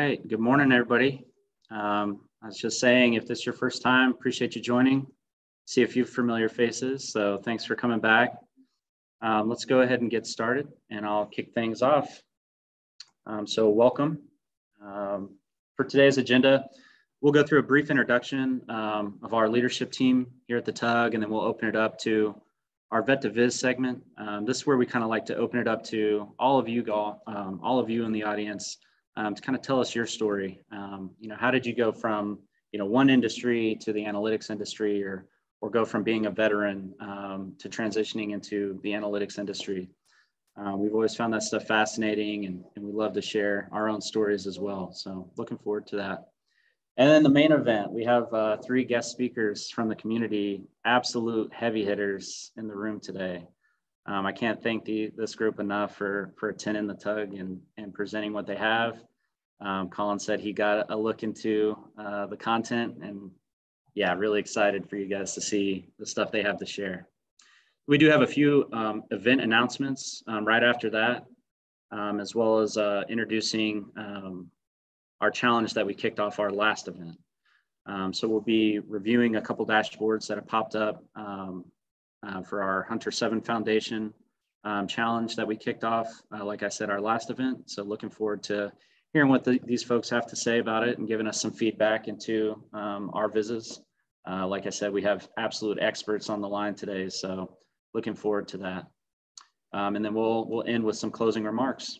right. Good morning, everybody. I was just saying, if this is your first time, appreciate you joining. See a few familiar faces, so thanks for coming back. Let's go ahead and get started, and I'll kick things off. So welcome. For today's agenda, we'll go through a brief introduction of our leadership team here at the TUG, and then we'll open it up to our Vet2Viz segment. This is where we kind of like to open it up to all of you in the audience to kind of tell us your story. How did you go from one industry to the analytics industry, or go from being a veteran to transitioning into the analytics industry? We've always found that stuff fascinating, and we love to share our own stories as well. So looking forward to that. And then the main event, we have 3 guest speakers from the community, absolute heavy hitters in the room today. I can't thank this group enough for attending the TUG and presenting what they have. Colin said he got a look into the content, and yeah, really excited for you guys to see the stuff they have to share. We do have a few event announcements right after that, as well as introducing our challenge that we kicked off our last event. So we'll be reviewing a couple dashboards that have popped up for our Hunter 7 Foundation challenge that we kicked off, like I said, our last event. So looking forward to hearing what these folks have to say about it and giving us some feedback into our visits. Like I said, we have absolute experts on the line today, so looking forward to that. And then we'll end with some closing remarks.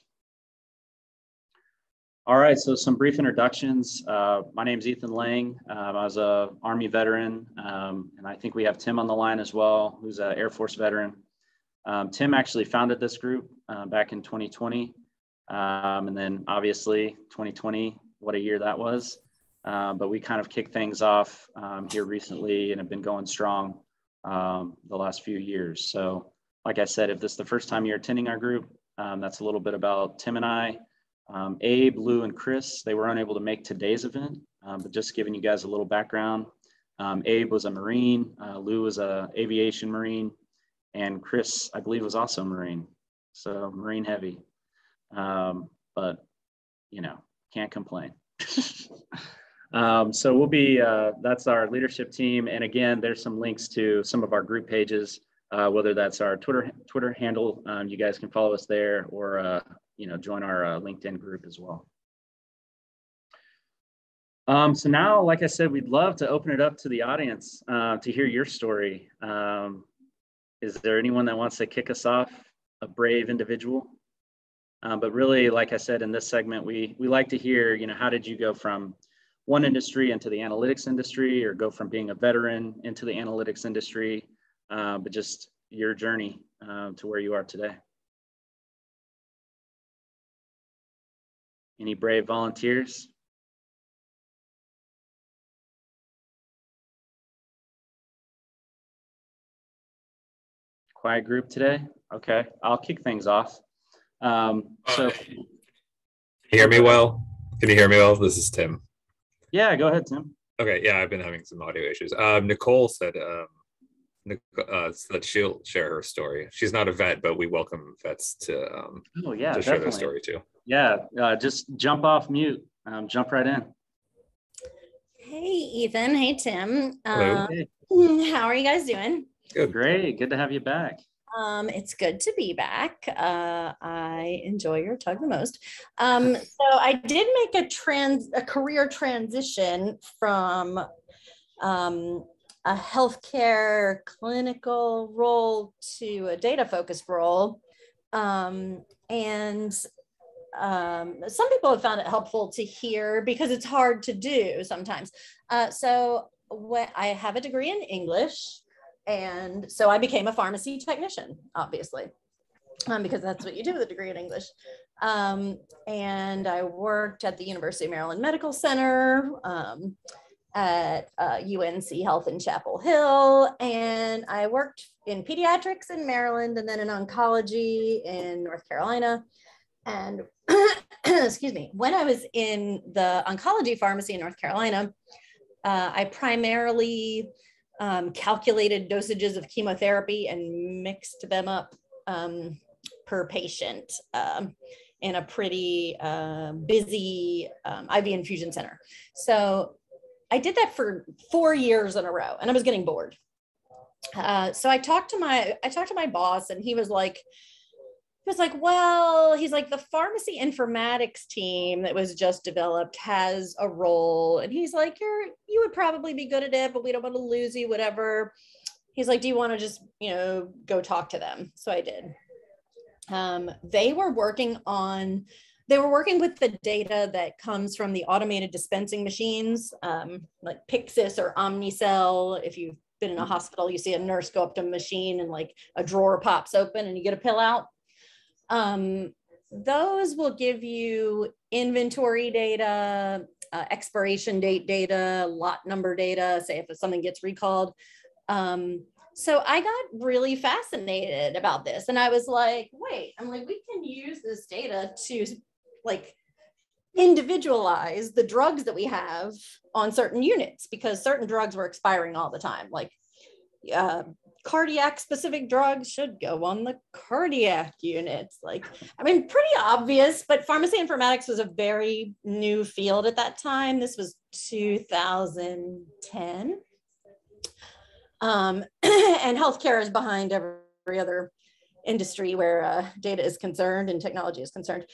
All right, so some brief introductions. My name is Ethan Lang. I was an Army veteran, and I think we have Tim on the line as well, who's an Air Force veteran. Tim actually founded this group back in 2020, and then obviously 2020, what a year that was. But we kind of kicked things off here recently and have been going strong the last few years. So like I said, if this is the first time you're attending our group, that's a little bit about Tim and I. Abe, Lou, and Chris, they were unable to make today's event, but just giving you guys a little background. Abe was a Marine, Lou was a aviation Marine, and Chris, I believe, was also Marine, so Marine heavy. But, can't complain. So we'll be, that's our leadership team. And again, there's some links to some of our group pages, whether that's our Twitter handle, you guys can follow us there, or join our LinkedIn group as well. So now, like I said, we'd love to open it up to the audience to hear your story. Is there anyone that wants to kick us off, a brave individual? But really, like I said, in this segment, we like to hear, how did you go from one industry into the analytics industry, or go from being a veteran into the analytics industry, but just your journey to where you are today. Any brave volunteers? Quiet group today? Okay, I'll kick things off. Can you hear me well? Can you hear me well? This is Tim. Yeah, go ahead, Tim. Okay, yeah, I've been having some audio issues. Nicole said that she'll share her story. She's not a vet, but we welcome vets to share their story too. Yeah, just jump off mute, jump right in. Hey, Ethan. Hey, Tim. Hello. How are you guys doing? Good. Great. Good to have you back. It's good to be back. I enjoy your TUG the most. So I did make a career transition from a healthcare clinical role to a data focused role. And some people have found it helpful to hear because it's hard to do sometimes. So I have a degree in English, and so I became a pharmacy technician, obviously, because that's what you do with a degree in English. And I worked at the University of Maryland Medical Center, at UNC Health in Chapel Hill, and I worked in pediatrics in Maryland, and then in oncology in North Carolina. And excuse me, when I was in the oncology pharmacy in North Carolina, I primarily calculated dosages of chemotherapy and mixed them up per patient. in a pretty busy IV infusion center. So I did that for 4 years in a row, and I was getting bored. So I talked to my boss, and he was like, well, he's like, the pharmacy informatics team that was just developed has a role. And he's like, you would probably be good at it, but we don't want to lose you, whatever. He's like, do you want to just, go talk to them? So I did. They were working with the data that comes from the automated dispensing machines, like Pyxis or Omnicell. If you've been in a hospital, you see a nurse go up to a machine and like a drawer pops open and you get a pill out. Those will give you inventory data, expiration date data, lot number data, say if something gets recalled. So I got really fascinated about this, and I was like, wait, we can use this data to like individualize the drugs that we have on certain units, because certain drugs were expiring all the time. Like cardiac specific drugs should go on the cardiac units. Pretty obvious, but pharmacy informatics was a very new field at that time. This was 2010. And healthcare is behind every other industry where data is concerned and technology is concerned.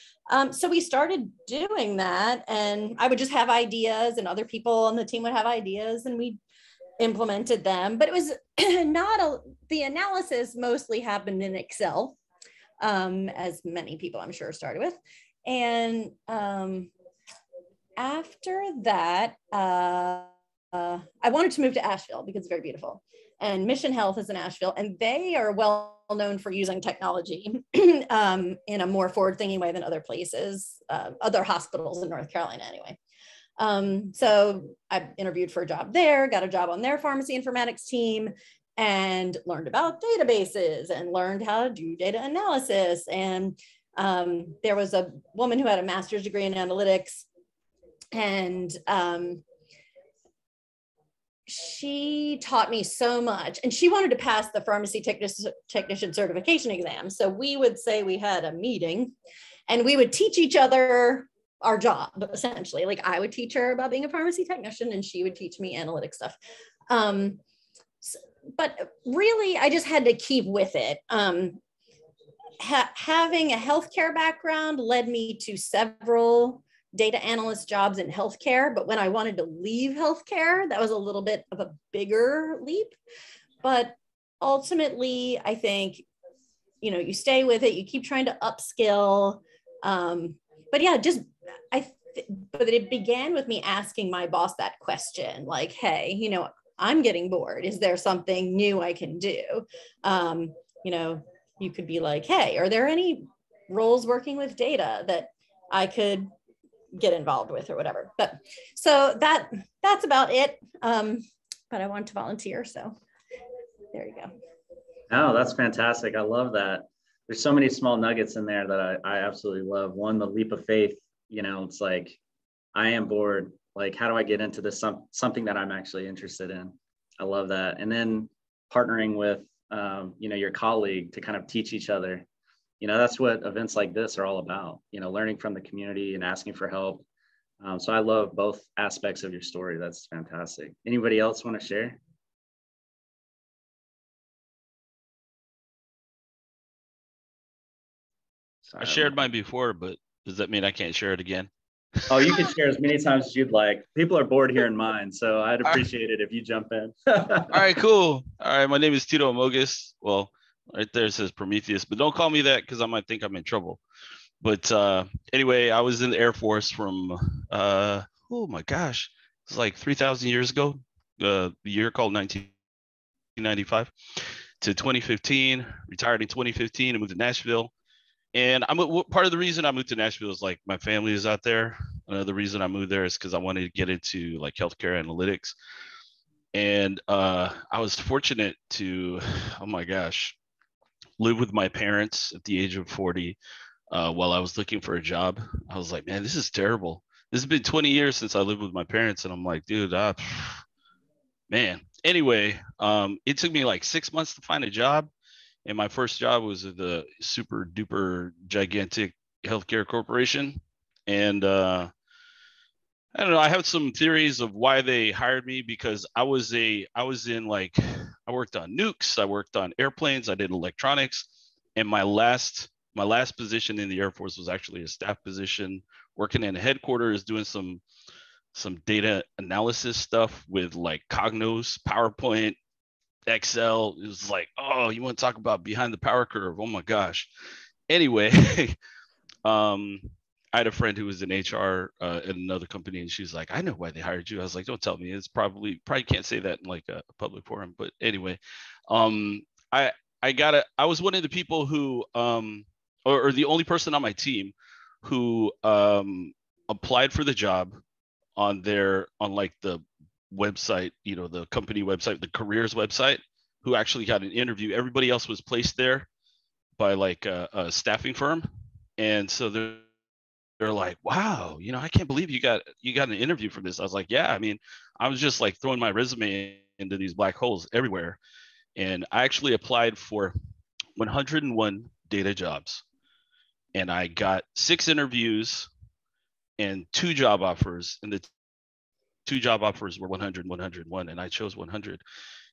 So we started doing that, and I would just have ideas, and other people on the team would have ideas, and we implemented them. But it was the analysis mostly happened in Excel, as many people I'm sure started with. And after that, I wanted to move to Asheville because it's very beautiful. And Mission Health is in Asheville, and they are well known for using technology in a more forward-thinking way than other places, other hospitals in North Carolina anyway. So I interviewed for a job there, got a job on their pharmacy informatics team, and learned about databases and learned how to do data analysis. And there was a woman who had a master's degree in analytics, and she taught me so much, and she wanted to pass the pharmacy technician certification exam. So we would say we had a meeting, and we would teach each other our job, essentially. Like I would teach her about being a pharmacy technician, and she would teach me analytic stuff. But really, I just had to keep with it. Having a healthcare background led me to several data analyst jobs in healthcare, but when I wanted to leave healthcare, that was a little bit of a bigger leap. But ultimately, I think, you stay with it, you keep trying to upskill. But yeah, but it began with me asking my boss that question, like, hey, I'm getting bored. Is there something new I can do? You could be like, hey, are there any roles working with data that I could get involved with or whatever? But so that's about it. But I want to volunteer, so there you go. Oh, that's fantastic. I love that. There's so many small nuggets in there that I absolutely love. One, the leap of faith. It's like, I am bored. Like, how do I get into this something that I'm actually interested in? I love that. And then partnering with your colleague to kind of teach each other. That's what events like this are all about, learning from the community and asking for help. So I love both aspects of your story. That's fantastic. Anybody else want to share? Sorry, I shared mine before, but does that mean I can't share it again? Oh, you can share as many times as you'd like. People are bored hearing mine, so I'd appreciate it if you jump in. All right, cool. All right, my name is Tito Amogus. Well, right there it says Prometheus, but don't call me that because I might think I'm in trouble. But anyway, I was in the Air Force from, oh my gosh, it's like 3,000 years ago, the year called 1995 to 2015, retired in 2015 and moved to Nashville. And part of the reason I moved to Nashville is like my family is out there. Another reason I moved there is because I wanted to get into like healthcare analytics. And I was fortunate to, oh my gosh, live with my parents at the age of 40 while I was looking for a job. I was like, man, this is terrible. This has been 20 years since I lived with my parents. And I'm like, dude, man. Anyway, it took me like 6 months to find a job. And my first job was at the super duper gigantic healthcare corporation. And I don't know, I have some theories of why they hired me, because I worked on nukes, I worked on airplanes, I did electronics, and my last position in the Air Force was actually a staff position, working in headquarters, doing some data analysis stuff with like Cognos, PowerPoint, Excel. It was like, oh, you want to talk about behind the power curve? Oh my gosh. Anyway, I had a friend who was in HR at another company, and she's like, I know why they hired you. I was like, don't tell me. It's probably can't say that in like a public forum. But anyway, I was one of the people who, or the only person on my team who applied for the job on like the website, the company website, the careers website, who actually got an interview. Everybody else was placed there by like a staffing firm. And so they're like, wow, I can't believe you got an interview for this. I was like, yeah, I mean, I was just like throwing my resume into these black holes everywhere. And I actually applied for 101 data jobs. And I got 6 interviews and 2 job offers. And the 2 job offers were 100 and 101. And I chose 100.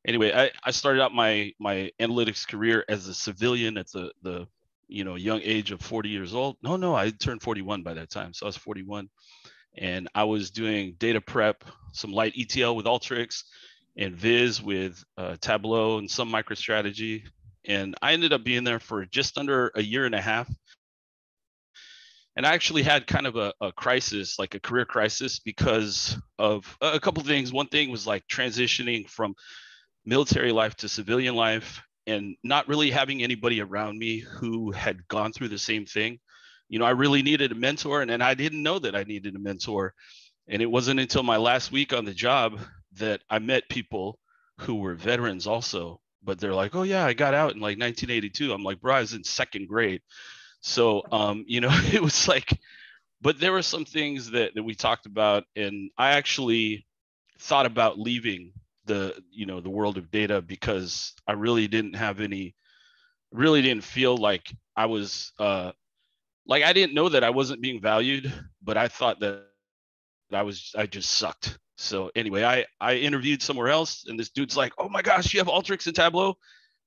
Anyway, I started out my analytics career as a civilian at the young age of 40 years old. No, I turned 41 by that time. So I was 41. And I was doing data prep, some light ETL with Alteryx, and Viz with Tableau, and some MicroStrategy. And I ended up being there for just under a year and a half. And I actually had kind of a crisis, like a career crisis, because of a couple of things. One thing was like transitioning from military life to civilian life, and not really having anybody around me who had gone through the same thing. I really needed a mentor, and I didn't know that I needed a mentor. And it wasn't until my last week on the job that I met people who were veterans also. But they're like, oh yeah, I got out in like 1982. I'm like, bro, I was in 2nd grade. So, it was like, but there were some things that we talked about, and I actually thought about leaving the world of data, because I really didn't feel like I was, like, I didn't know that I wasn't being valued, but I thought that I just sucked. So anyway, I interviewed somewhere else, and this dude's like, oh my gosh, you have Alteryx and Tableau?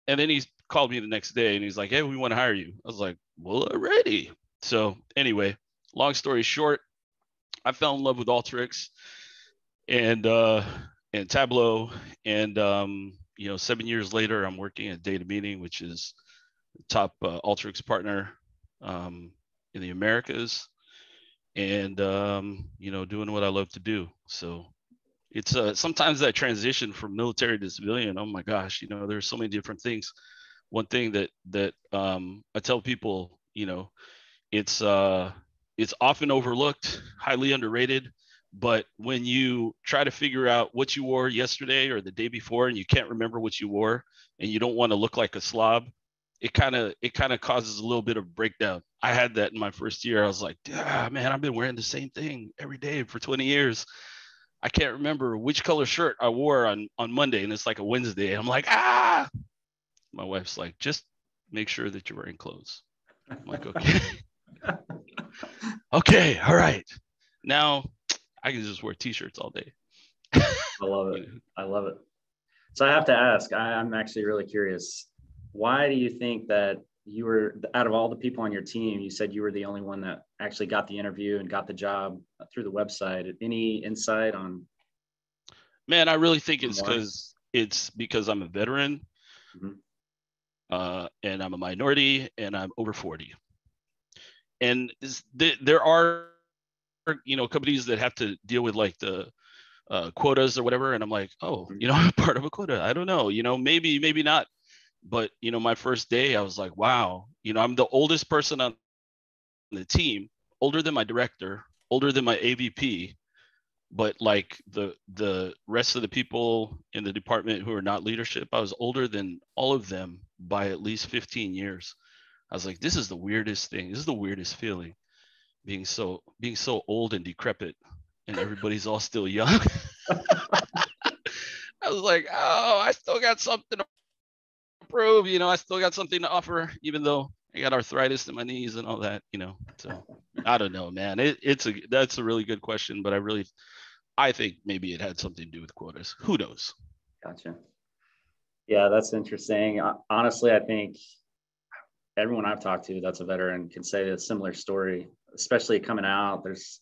And then he called me the next day, and he's like, hey, we want to hire you. I was like, well, already. So anyway, long story short, I fell in love with Alteryx and Tableau. And 7 years later, I'm working at Data Meaning, which is the top Alteryx partner in the Americas, and doing what I love to do. So it's sometimes that transition from military to civilian, oh my gosh, there's so many different things. One thing that I tell people, it's often overlooked, highly underrated. But when you try to figure out what you wore yesterday or the day before, and you can't remember what you wore, and you don't want to look like a slob, it kind of causes a little bit of breakdown. I had that in my first year. I was like, man, I've been wearing the same thing every day for 20 years. I can't remember which color shirt I wore on Monday, and it's like a Wednesday. I'm like, my wife's like, just make sure that you're wearing clothes. I'm like, okay. Okay, all right. Now I can just wear t-shirts all day. I love it. I love it. So I have to ask, I'm actually really curious. Why do you think that you were, out of all the people on your team, you said you were the only one that actually got the interview and got the job through the website? Any insight on? Man, I really think it's because I'm a veteran, and I'm a minority, and I'm over 40. And there are, companies that have to deal with like the quotas or whatever. And I'm like, oh, I'm part of a quota. I don't know, maybe not. But, my first day, I was like, wow, I'm the oldest person on the team, older than my director, older than my AVP. But like the rest of the people in the department who are not leadership, I was older than all of them by at least 15 years. I was like, this is the weirdest thing. This is the weirdest feeling, being so old and decrepit, and everybody's all still young. I was like, oh, I still got something to prove. I still got something to offer, even though, I got arthritis in my knees and all that, you know. So I don't know, man. That's a really good question, but I think maybe it had something to do with quotas. Who knows? Gotcha. Yeah, that's interesting. Honestly, I think everyone I've talked to that's a veteran can say a similar story, especially coming out. There's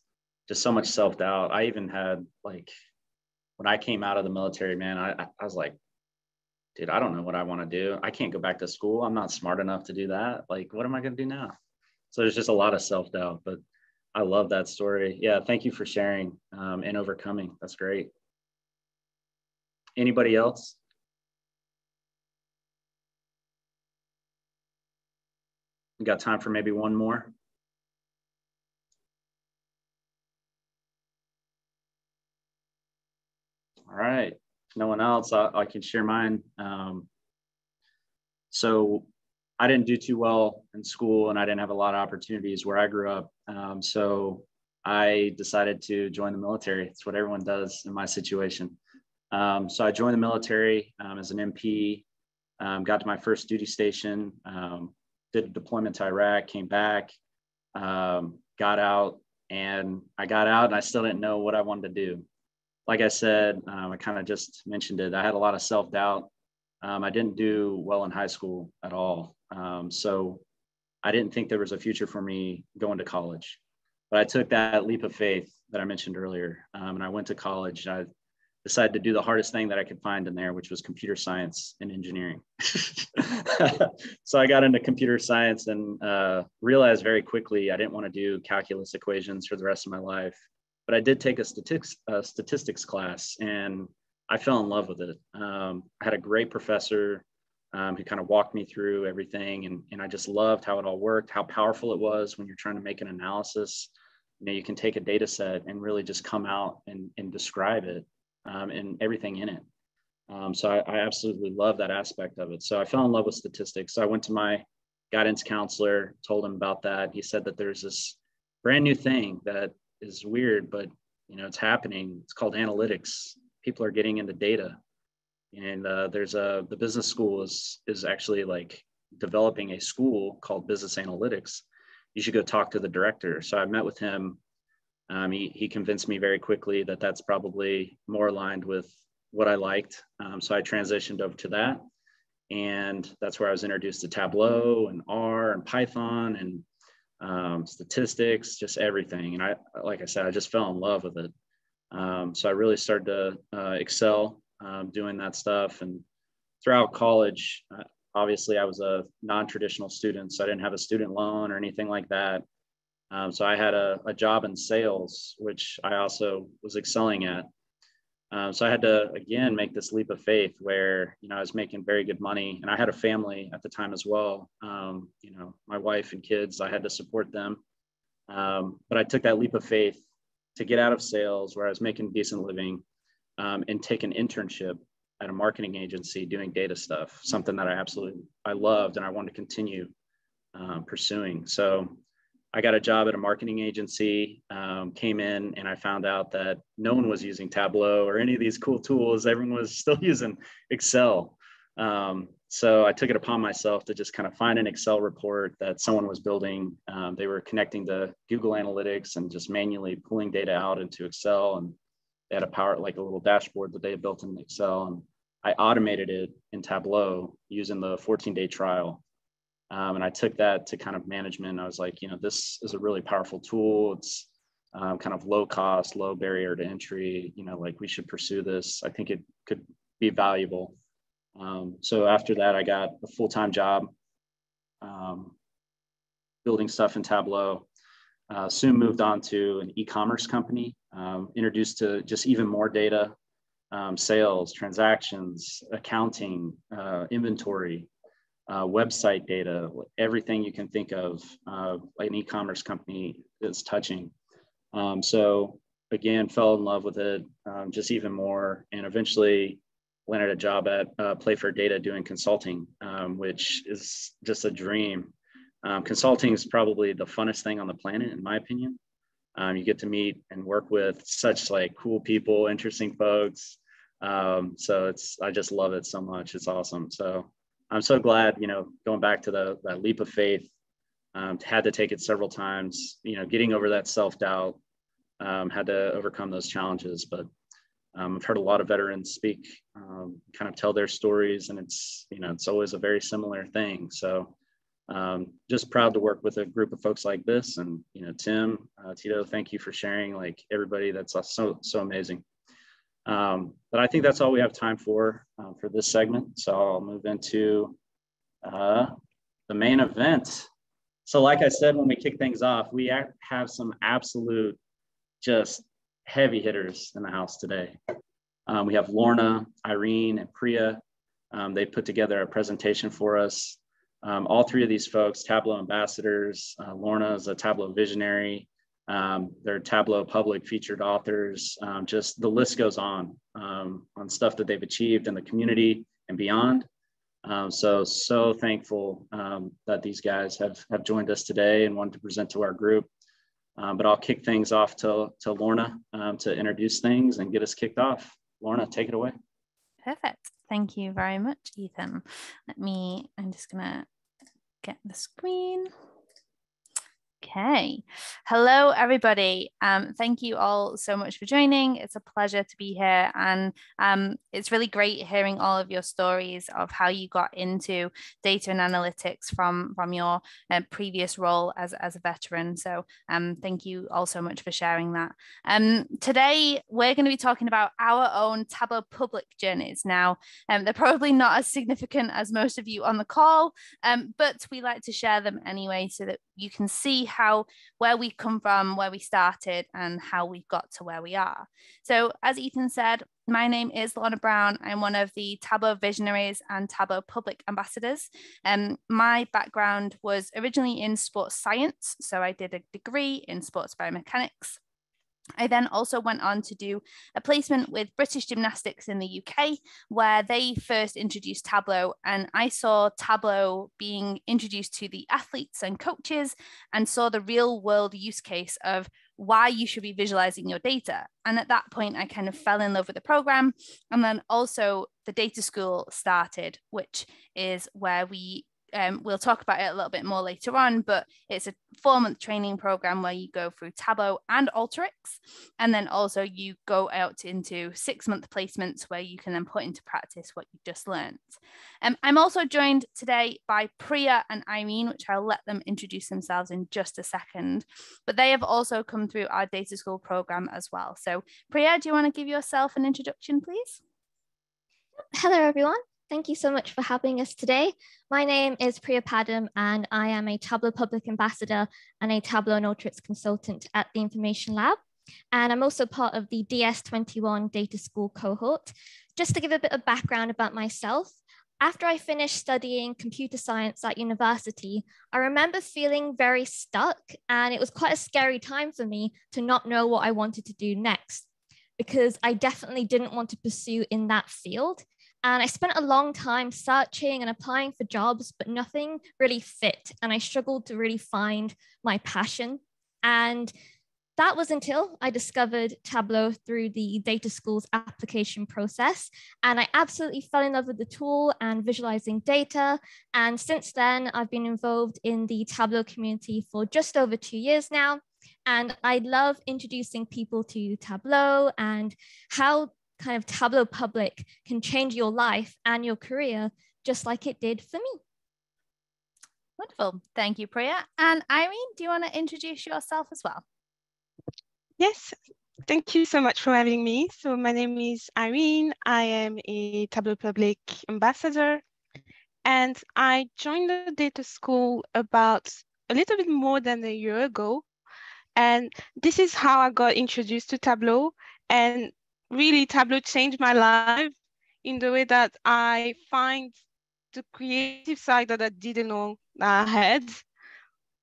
just so much self-doubt. I even had, like, when I came out of the military, man, I was like, dude, I don't know what I want to do. I can't go back to school. I'm not smart enough to do that. Like, what am I going to do now? So there's just a lot of self-doubt, but I love that story. Yeah. Thank you for sharing and overcoming. That's great. Anybody else? We got time for maybe one more. All right. If no one else, I can share mine. So I didn't do too well in school, and I didn't have a lot of opportunities where I grew up. So I decided to join the military. It's what everyone does in my situation. So I joined the military as an MP, got to my first duty station, did a deployment to Iraq, came back, got out, and I still didn't know what I wanted to do. Like I said, I kind of just mentioned it. I had a lot of self-doubt. I didn't do well in high school at all. So I didn't think there was a future for me going to college. But I took that leap of faith that I mentioned earlier, and I went to college. I decided to do the hardest thing that I could find in there, which was computer science and engineering. So I got into computer science and realized very quickly I didn't want to do calculus equations for the rest of my life. But I did take a statistics class, and I fell in love with it. I had a great professor who kind of walked me through everything, and I just loved how it all worked, how powerful it was when you're trying to make an analysis. You know, you can take a data set and really just come out and describe it and everything in it. So I absolutely love that aspect of it. So I fell in love with statistics. So I went to my guidance counselor, told him about that. He said that there's this brand new thing that is weird, but you know, it's happening. It's called analytics. People are getting into data, and the business school is actually like developing a school called business analytics. You should go talk to the director. So I met with him. He convinced me very quickly that that's probably more aligned with what I liked. So I transitioned over to that, and that's where I was introduced to Tableau and R and Python and statistics, just everything. And like I said, I just fell in love with it. So I really started to excel doing that stuff. And throughout college, obviously I was a non-traditional student, so I didn't have a student loan or anything like that. So I had a job in sales, which I also was excelling at. So I had to, again, make this leap of faith where, you know, I was making very good money, and I had a family at the time as well. You know, my wife and kids, I had to support them. But I took that leap of faith to get out of sales where I was making a decent living and take an internship at a marketing agency doing data stuff, something that I loved and I wanted to continue pursuing. So I got a job at a marketing agency, came in, and I found out that no one was using Tableau or any of these cool tools. Everyone was still using Excel. So I took it upon myself to just kind of find an Excel report that someone was building. They were connecting to Google Analytics and just manually pulling data out into Excel. And they had a little dashboard that they had built in Excel. And I automated it in Tableau using the 14-day trial. And I took that to kind of management. I was like, you know, this is a really powerful tool. It's kind of low cost, low barrier to entry. You know, like, we should pursue this. I think it could be valuable. So after that, I got a full-time job building stuff in Tableau. Soon moved on to an e-commerce company, introduced to just even more data, sales, transactions, accounting, inventory, website data, everything you can think of like an e-commerce company is touching. So again, fell in love with it just even more, and eventually landed a job at Play for Data doing consulting, which is just a dream. Consulting is probably the funnest thing on the planet, in my opinion. You get to meet and work with such like cool people, interesting folks. So I just love it so much. It's awesome. So I'm so glad, you know, going back to that leap of faith, had to take it several times, getting over that self-doubt, had to overcome those challenges. But I've heard a lot of veterans speak, kind of tell their stories, and it's always a very similar thing. So just proud to work with a group of folks like this. And, Tim, Tito, thank you for sharing, like everybody. That's so amazing. But I think that's all we have time for this segment. So I'll move into the main event. So like I said, when we kick things off, we have some absolute just heavy hitters in the house today. We have Lorna, Irene, and Priya. They put together a presentation for us. All three of these folks, Tableau ambassadors. Lorna is a Tableau visionary. They're Tableau Public featured authors. Just the list goes on stuff that they've achieved in the community and beyond. So thankful that these guys have joined us today and wanted to present to our group. But I'll kick things off to Lorna to introduce things and get us kicked off. Lorna, take it away. Perfect. Thank you very much, Ethan. I'm just gonna get the screen. Okay. Hello, everybody. Thank you all so much for joining. It's a pleasure to be here. And it's really great hearing all of your stories of how you got into data and analytics from your previous role as a veteran. So thank you all so much for sharing that. Today, we're going to be talking about our own Tableau Public journeys. Now, they're probably not as significant as most of you on the call, but we like to share them anyway so that you can see where we come from, where we started, and how we've got to where we are. So as Ethan said, my name is Lorna Brown. I'm one of the Tableau visionaries and Tableau Public ambassadors. My background was originally in sports science, so I did a degree in sports biomechanics. I then also went on to do a placement with British Gymnastics in the UK, where they first introduced Tableau, and I saw Tableau being introduced to the athletes and coaches and saw the real world use case of why you should be visualizing your data. And at that point, I kind of fell in love with the program. And then also the data school started, which is where we'll talk about it a little bit more later on, but it's a 4-month training program where you go through Tableau and Alteryx, and then also you go out into 6-month placements where you can then put into practice what you've just learned. I'm also joined today by Priya and Irene, which I'll let them introduce themselves in just a second, but they have also come through our data school program as well. So Priya, do you want to give yourself an introduction, please? Hello, everyone. Thank you so much for having us today. My name is Priya Padam, and I am a Tableau Public Ambassador and a Tableau and Alteryx consultant at the Information Lab. And I'm also part of the DS21 Data School cohort. Just to give a bit of background about myself, after I finished studying computer science at university, I remember feeling very stuck, and it was quite a scary time for me to not know what I wanted to do next, because I definitely didn't want to pursue in that field. And I spent a long time searching and applying for jobs, but nothing really fit. And I struggled to really find my passion. And that was until I discovered Tableau through the data school's application process. And I absolutely fell in love with the tool and visualizing data. And since then, I've been involved in the Tableau community for just over 2 years now. And I love introducing people to Tableau and how kind of Tableau Public can change your life and your career just like it did for me. Wonderful. Thank you, Priya. And Irene, do you want to introduce yourself as well? Yes, thank you so much for having me. So my name is Irene. I am a Tableau Public ambassador, and I joined the data school about a little bit more than a year ago. And this is how I got introduced to Tableau. And really, Tableau changed my life in the way that I find the creative side that I didn't know I had.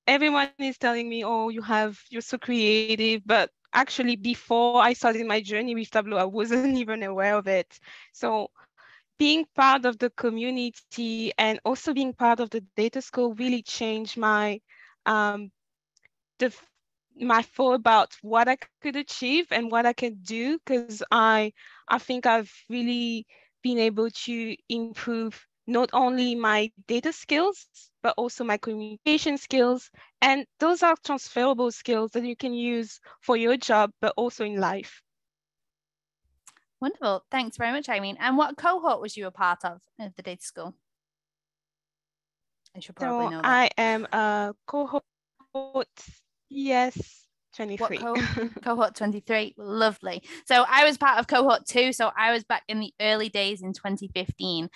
Everyone is telling me, oh, you're so creative, but actually before I started my journey with Tableau, I wasn't even aware of it. So being part of the community and also being part of the data school really changed my thought about what I could achieve and what I could do, because I think I've really been able to improve not only my data skills, but also my communication skills. And those are transferable skills that you can use for your job, but also in life. Wonderful. Thanks very much, Irene. And what cohort was you a part of at the data school? I should probably know that. I am a cohort, yes, 23. What cohort 23? Lovely. So I was part of cohort 2. So I was back in the early days in 2015.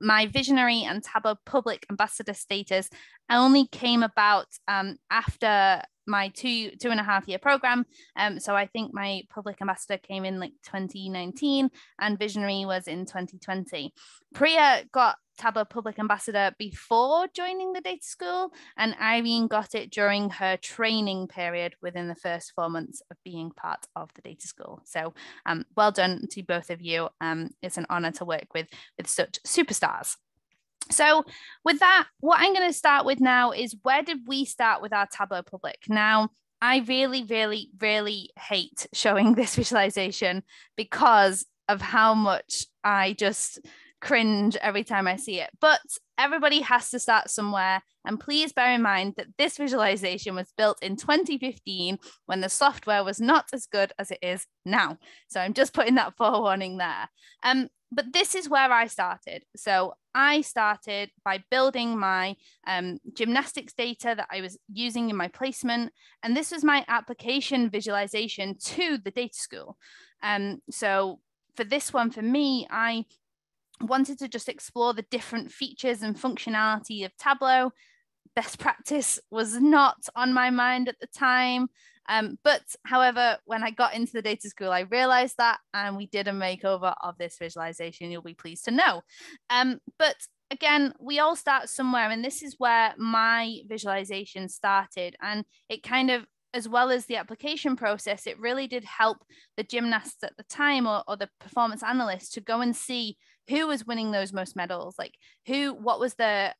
My visionary and Tableau Public ambassador status only came about after my 2.5 year program. So I think my public ambassador came in like 2019 and visionary was in 2020. Priya got Tableau Public Ambassador before joining the data school, and Irene got it during her training period within the first 4 months of being part of the data school. So well done to both of you. It's an honor to work with such superstars. So with that, what I'm going to start with now is, where did we start with our Tableau Public? Now, I really, really, really hate showing this visualization because of how much I just cringe every time I see it, but everybody has to start somewhere. And please bear in mind that this visualization was built in 2015 when the software was not as good as it is now. So I'm just putting that forewarning there. But this is where I started. So I started by building my gymnastics data that I was using in my placement. And this was my application visualization to the data school. So for this one, for me, I wanted to just explore the different features and functionality of Tableau. Best practice was not on my mind at the time. But however, when I got into the data school, I realized that, and we did a makeover of this visualization, you'll be pleased to know. But again, we all start somewhere, and this is where my visualization started. And it kind of, as well as the application process, it really did help the gymnasts at the time, or the performance analysts, to go and see who was winning those most medals, like what was the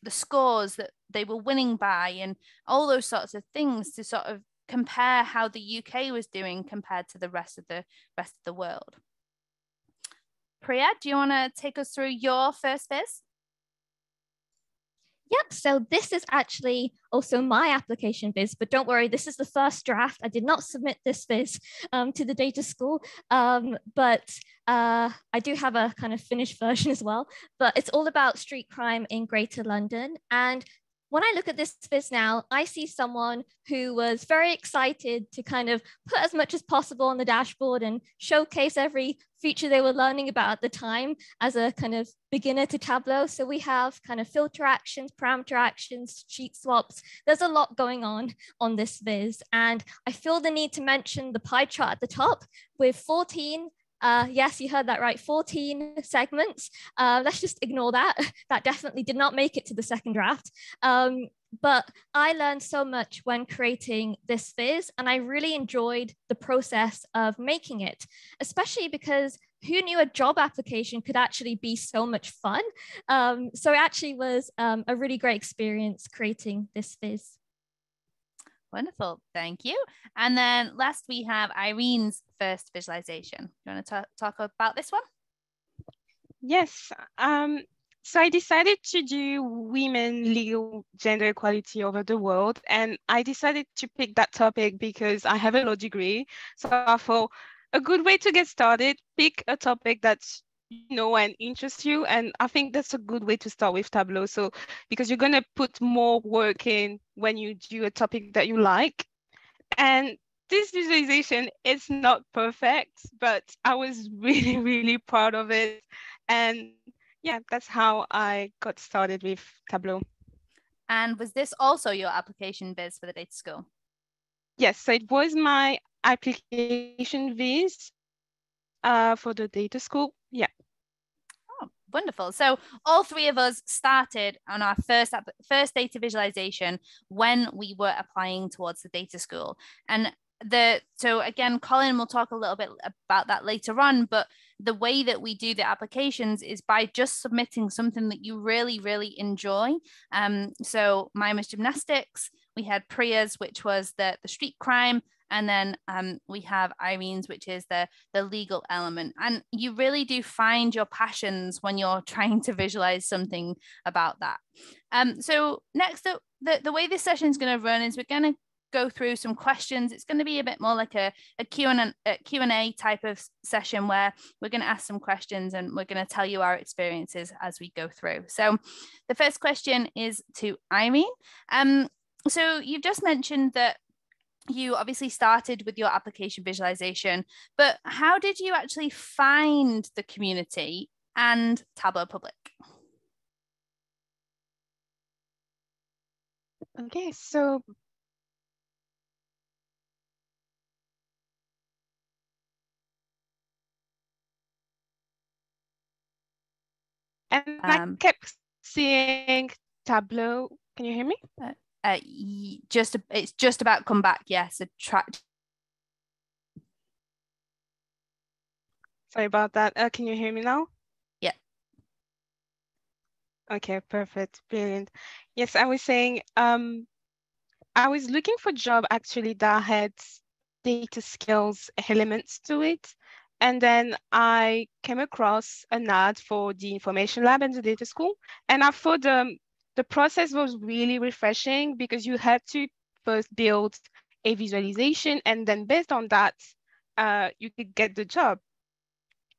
scores that they were winning by, and all those sorts of things, to sort of compare how the UK was doing compared to the rest of the world. Priya, do you want to take us through your first viz? Yep, so this is actually also my application viz, but don't worry, this is the first draft. I did not submit this viz to the data school, but I do have a kind of finished version as well, but it's all about street crime in Greater London. And when I look at this viz now, I see someone who was very excited to kind of put as much as possible on the dashboard and showcase every feature they were learning about at the time as a kind of beginner to Tableau. So we have kind of filter actions, parameter actions, sheet swaps. There's a lot going on this viz. And I feel the need to mention the pie chart at the top with 14 yes, you heard that right, 14 segments. Let's just ignore that. That definitely did not make it to the second draft. But I learned so much when creating this viz, and I really enjoyed the process of making it, especially because who knew a job application could actually be so much fun? So it actually was a really great experience creating this viz. Wonderful, thank you. And then last we have Irene's first visualization. You want to talk about this one? Yes. So I decided to do women, legal, gender equality over the world. And I decided to pick that topic because I have a law degree. So I thought a good way to get started, pick a topic that's and interests you. And I think that's a good way to start with Tableau. So because you're going to put more work in when you do a topic that you like. And this visualization is not perfect, but I was really, really proud of it. And yeah, that's how I got started with Tableau. And was this also your application viz for the data school? Yes, so it was my application viz for the data school. Yeah. Oh, wonderful. So all three of us started on our first data visualization when we were applying towards the data school. And so again, Colin will talk a little bit about that later on, but the way that we do the applications is by just submitting something that you really, really enjoy. So mine was gymnastics. We had Priya's, which was the street crime, And then we have Irene's, which is the legal element. And you really do find your passions when you're trying to visualize something about that. So next up, the way this session is going to run is we're going to go through some questions. It's going to be a bit more like a Q&A type of session where we're going to ask some questions and we're going to tell you our experiences as we go through. So the first question is to Irene. So you've just mentioned that you obviously started with your application visualization, but how did you actually find the community and Tableau Public? Okay, so I kept seeing Tableau. Can you hear me? It's just about come back. Yes, Sorry about that. Can you hear me now? Yeah. Okay, perfect, brilliant. Yes, I was saying, I was looking for a job actually that had data skills elements to it. And then I came across an ad for the information lab and the data school. And I thought the process was really refreshing because you had to first build a visualization, and then based on that, you could get the job.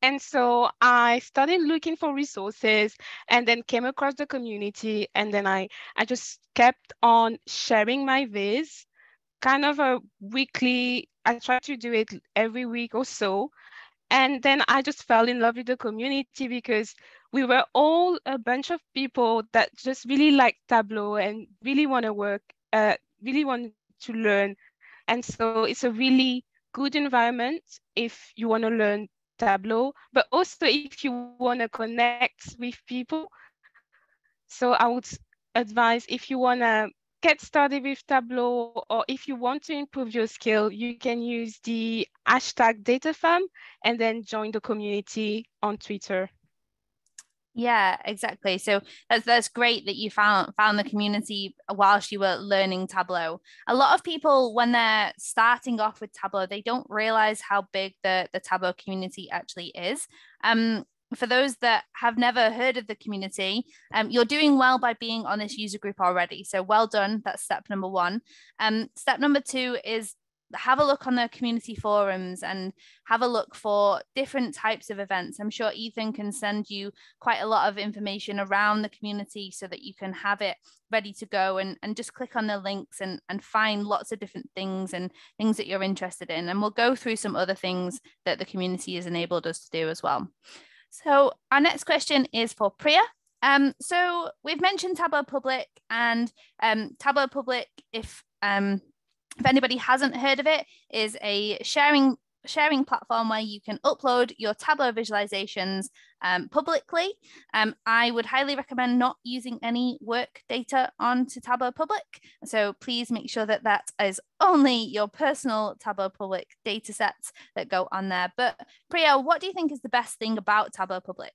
And so I started looking for resources and then came across the community. And then I just kept on sharing my viz, kind of a weekly, I try to do it every week or so. And then I just fell in love with the community because we were all a bunch of people that just really like Tableau and really want to work, really want to learn. And so it's a really good environment if you want to learn Tableau, but also if you want to connect with people. So I would advise, if you want to get started with Tableau, or if you want to improve your skill, you can use the hashtag DataFam and then join the community on Twitter. Yeah, exactly. So that's great that you found the community whilst you were learning Tableau. A lot of people, when they're starting off with Tableau, they don't realize how big the Tableau community actually is. For those that have never heard of the community, you're doing well by being on this user group already. So well done. That's step number one. Step number two is have a look on the community forums and have a look for different types of events. I'm sure Ethan can send you quite a lot of information around the community so that you can have it ready to go and just click on the links and find lots of different things and things that you're interested in. And we'll go through some other things that the community has enabled us to do as well. So our next question is for Priya. So we've mentioned Tableau Public, and Tableau Public, if anybody hasn't heard of it, is a sharing platform where you can upload your Tableau visualizations publicly. I would highly recommend not using any work data onto Tableau Public. So please make sure that that is only your personal Tableau Public data sets that go on there. But Priya, what do you think is the best thing about Tableau Public?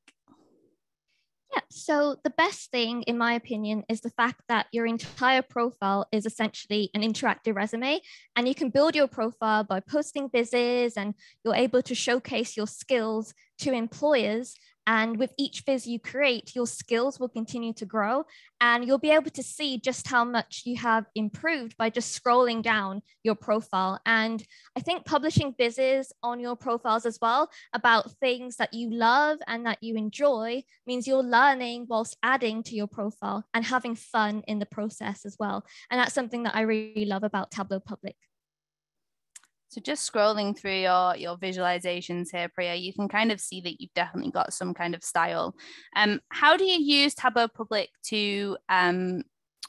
Yeah, so the best thing, in my opinion, is the fact that your entire profile is essentially an interactive resume, and you can build your profile by posting vizzes, and you're able to showcase your skills to employers. And with each viz you create, your skills will continue to grow, and you'll be able to see just how much you have improved by just scrolling down your profile. And I think publishing vizzes on your profiles as well about things that you love and that you enjoy means you're learning whilst adding to your profile and having fun in the process as well. And that's something that I really love about Tableau Public. So just scrolling through your visualizations here, Priya, you can kind of see that you've definitely got some kind of style. How do you use Tableau Public to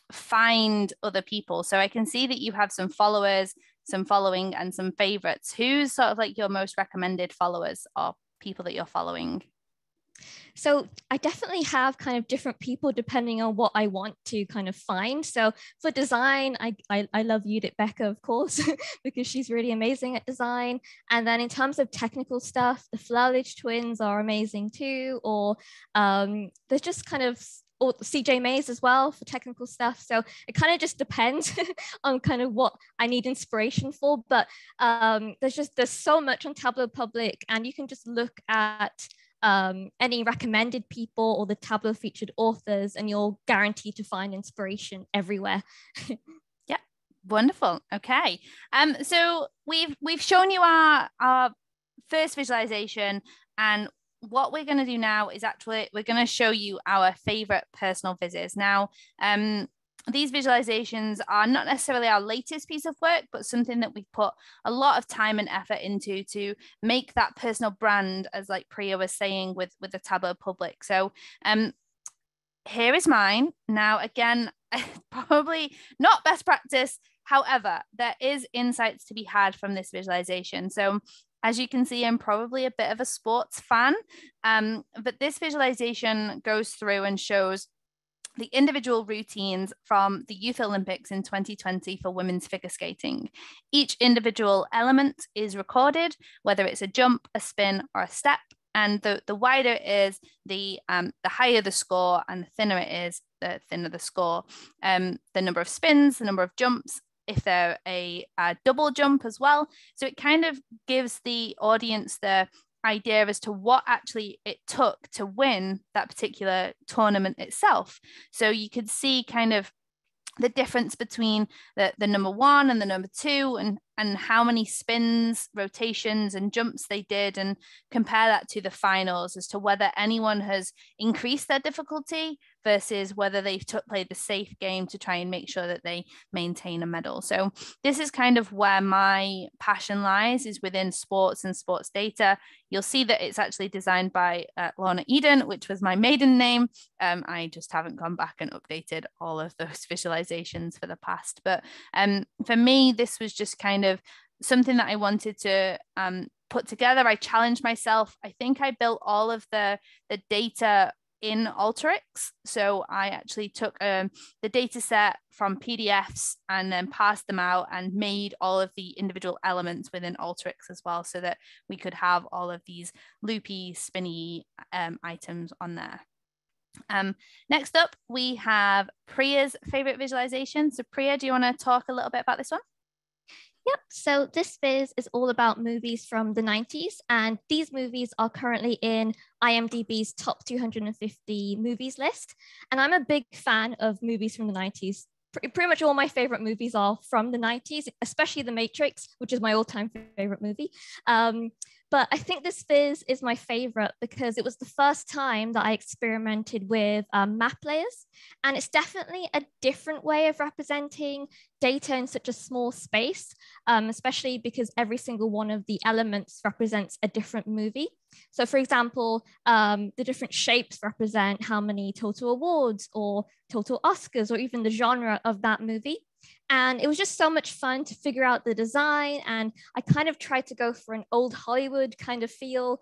find other people? So I can see that you have some followers, some following, and some favorites. Who's sort of like your most recommended followers or people that you're following? So I definitely have kind of different people depending on what I want to kind of find. So for design, I love Judith Becker, of course, because she's really amazing at design. And then in terms of technical stuff, the Flowledge twins are amazing too. Or there's just kind of or CJ Mays as well for technical stuff. So it kind of just depends on kind of what I need inspiration for. But there's so much on Tableau Public, and you can just look at any recommended people or the Tableau featured authors, and you're guaranteed to find inspiration everywhere. Yeah, wonderful. Okay, so we've shown you our first visualization, and what we're going to do now is actually we're going to show you our favorite personal vizzes. Now, these visualizations are not necessarily our latest piece of work, but something that we've put a lot of time and effort into to make that personal brand, as like Priya was saying with the Tableau Public. So here is mine. Now, again, probably not best practice. However, there is insights to be had from this visualization. So as you can see, I'm probably a bit of a sports fan, but this visualization goes through and shows the individual routines from the Youth Olympics in 2020 for women's figure skating. Each individual element is recorded, whether it's a jump, a spin, or a step. And the wider it is, the higher the score, and the thinner it is, the thinner the score. The number of spins, the number of jumps, if they're a double jump as well. So it kind of gives the audience the idea as to what actually it took to win that particular tournament itself. So you could see kind of the difference between the number one and the number two, and how many spins, rotations, and jumps they did, and compare that to the finals as to whether anyone has increased their difficulty versus whether they've played the safe game to try and make sure that they maintain a medal. So this is kind of where my passion lies, is within sports and sports data. You'll see that it's actually designed by Lorna, which was my maiden name. I just haven't gone back and updated all of those visualizations for the past. But for me, this was just kind of something that I wanted to put together. I challenged myself. I think I built all of the data in Alteryx. So I actually took the data set from PDFs and then passed them out and made all of the individual elements within Alteryx as well, so that we could have all of these loopy, spinny items on there. Next up, we have Priya's favorite visualization. So Priya, do you want to talk a little bit about this one? Yep, so this viz is all about movies from the 90s, and these movies are currently in IMDb's top 250 movies list. And I'm a big fan of movies from the 90s. Pretty much all my favorite movies are from the 90s, especially The Matrix, which is my all-time favorite movie. But I think this viz is my favorite because it was the first time that I experimented with map layers. And it's definitely a different way of representing data in such a small space, especially because every single one of the elements represents a different movie. So for example, the different shapes represent how many total awards or total Oscars, or even the genre of that movie. And it was just so much fun to figure out the design. And I kind of tried to go for an old Hollywood kind of feel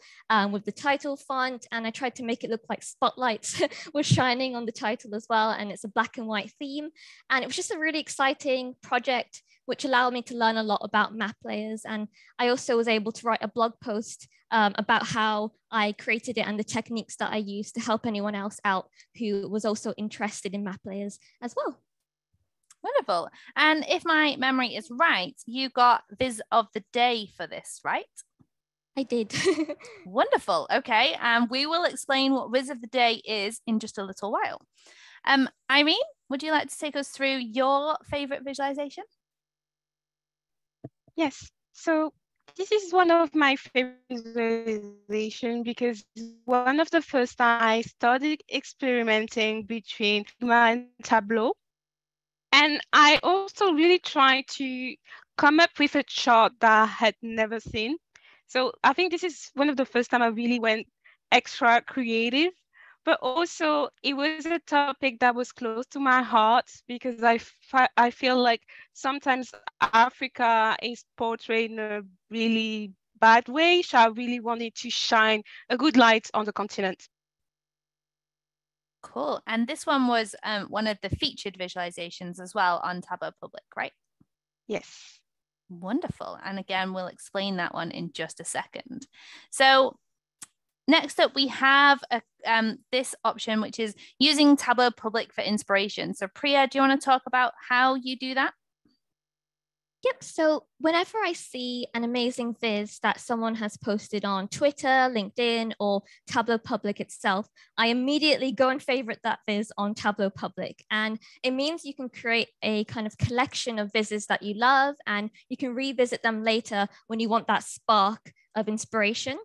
with the title font. And I tried to make it look like spotlights were shining on the title as well. And it's a black and white theme. And it was just a really exciting project, which allowed me to learn a lot about map layers. And I also was able to write a blog post about how I created it and the techniques that I used to help anyone else out who was also interested in map layers as well. Wonderful. And if my memory is right, you got Viz of the Day for this, right? I did. Wonderful. Okay. And we will explain what Viz of the Day is in just a little while. Irene, would you like to take us through your favorite visualization? Yes. So this is one of my favorite visualizations because one of the first time I started experimenting between Figma and Tableau. And I also really tried to come up with a chart that I had never seen. So I think this is one of the first time I really went extra creative, but also it was a topic that was close to my heart because I feel like sometimes Africa is portrayed in a really bad way. So I really wanted to shine a good light on the continent. Cool. And this one was one of the featured visualizations as well on Tableau Public, right? Yes. Wonderful. And again, we'll explain that one in just a second. So next up, we have this option, which is using Tableau Public for inspiration. So Priya, do you want to talk about how you do that? Yep. So whenever I see an amazing viz that someone has posted on Twitter, LinkedIn, or Tableau Public itself, I immediately go and favorite that viz on Tableau Public. And it means you can create a kind of collection of vizes that you love, and you can revisit them later when you want that spark of inspiration.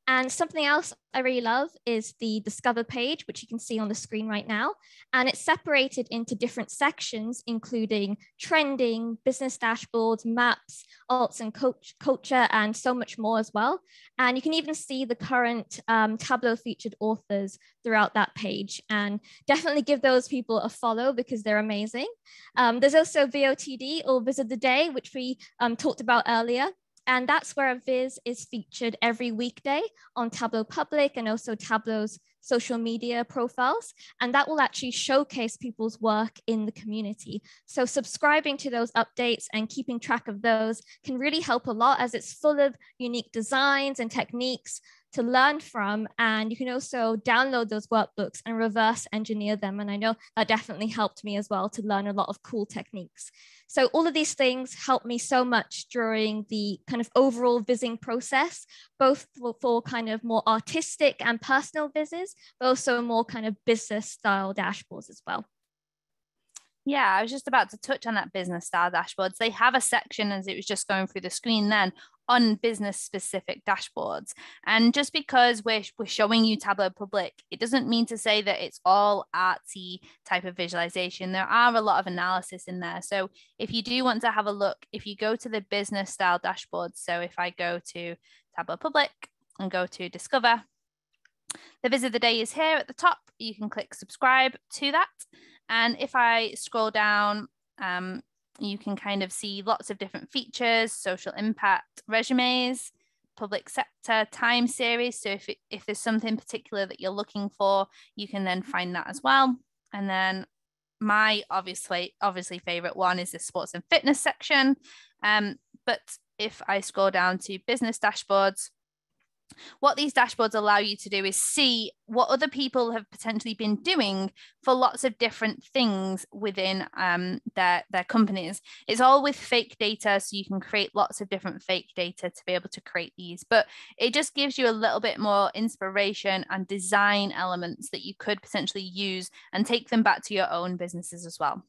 And something else I really love is the Discover page, which you can see on the screen right now. And it's separated into different sections, including trending, business dashboards, maps, alts and culture, and so much more as well. And you can even see the current Tableau featured authors throughout that page. And definitely give those people a follow because they're amazing. There's also VOTD, or Viz of the Day, which we talked about earlier. And that's where a viz is featured every weekday on Tableau Public and also Tableau's social media profiles. And that will actually showcase people's work in the community. So subscribing to those updates and keeping track of those can really help a lot, as it's full of unique designs and techniques to learn from. And you can also download those workbooks and reverse engineer them. And I know that definitely helped me as well to learn a lot of cool techniques. So all of these things helped me so much during the kind of overall vizzing process, both for kind of more artistic and personal vizzes, but also more kind of business style dashboards as well. Yeah, I was just about to touch on that business style dashboards. They have a section, as it was just going through the screen then, on business specific dashboards. And just because we're showing you Tableau Public, it doesn't mean to say that it's all artsy type of visualization. There are a lot of analysis in there. So if you do want to have a look, if you go to the business style dashboards, so if I go to Tableau Public and go to Discover, the Viz of the Day is here at the top. You can click subscribe to that. And if I scroll down, you can kind of see lots of different features: social impact, resumes, public sector, time series. So if there's something particular that you're looking for, you can then find that as well. And then my obviously favorite one is the sports and fitness section. But if I scroll down to business dashboards, what these dashboards allow you to do is see what other people have potentially been doing for lots of different things within their companies. It's all with fake data, so you can create lots of different fake data to be able to create these, but it just gives you a little bit more inspiration and design elements that you could potentially use and take them back to your own businesses as well.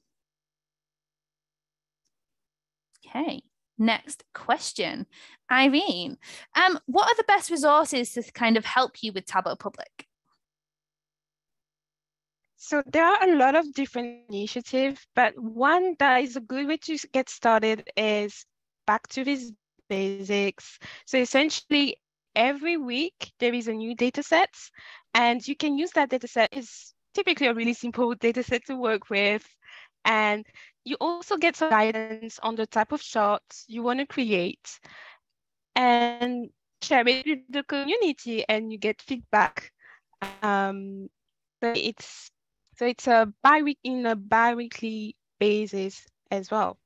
Okay. Next question, Irene. What are the best resources to kind of help you with Tableau Public? So there are a lot of different initiatives, but one that is a good way to get started is Vet2Viz Basics. So essentially, every week there is a new data set, and you can use that data set. It's typically a really simple data set to work with. And you also get some guidance on the type of charts you want to create and share it with the community, and you get feedback. So it's a bi-weekly basis as well.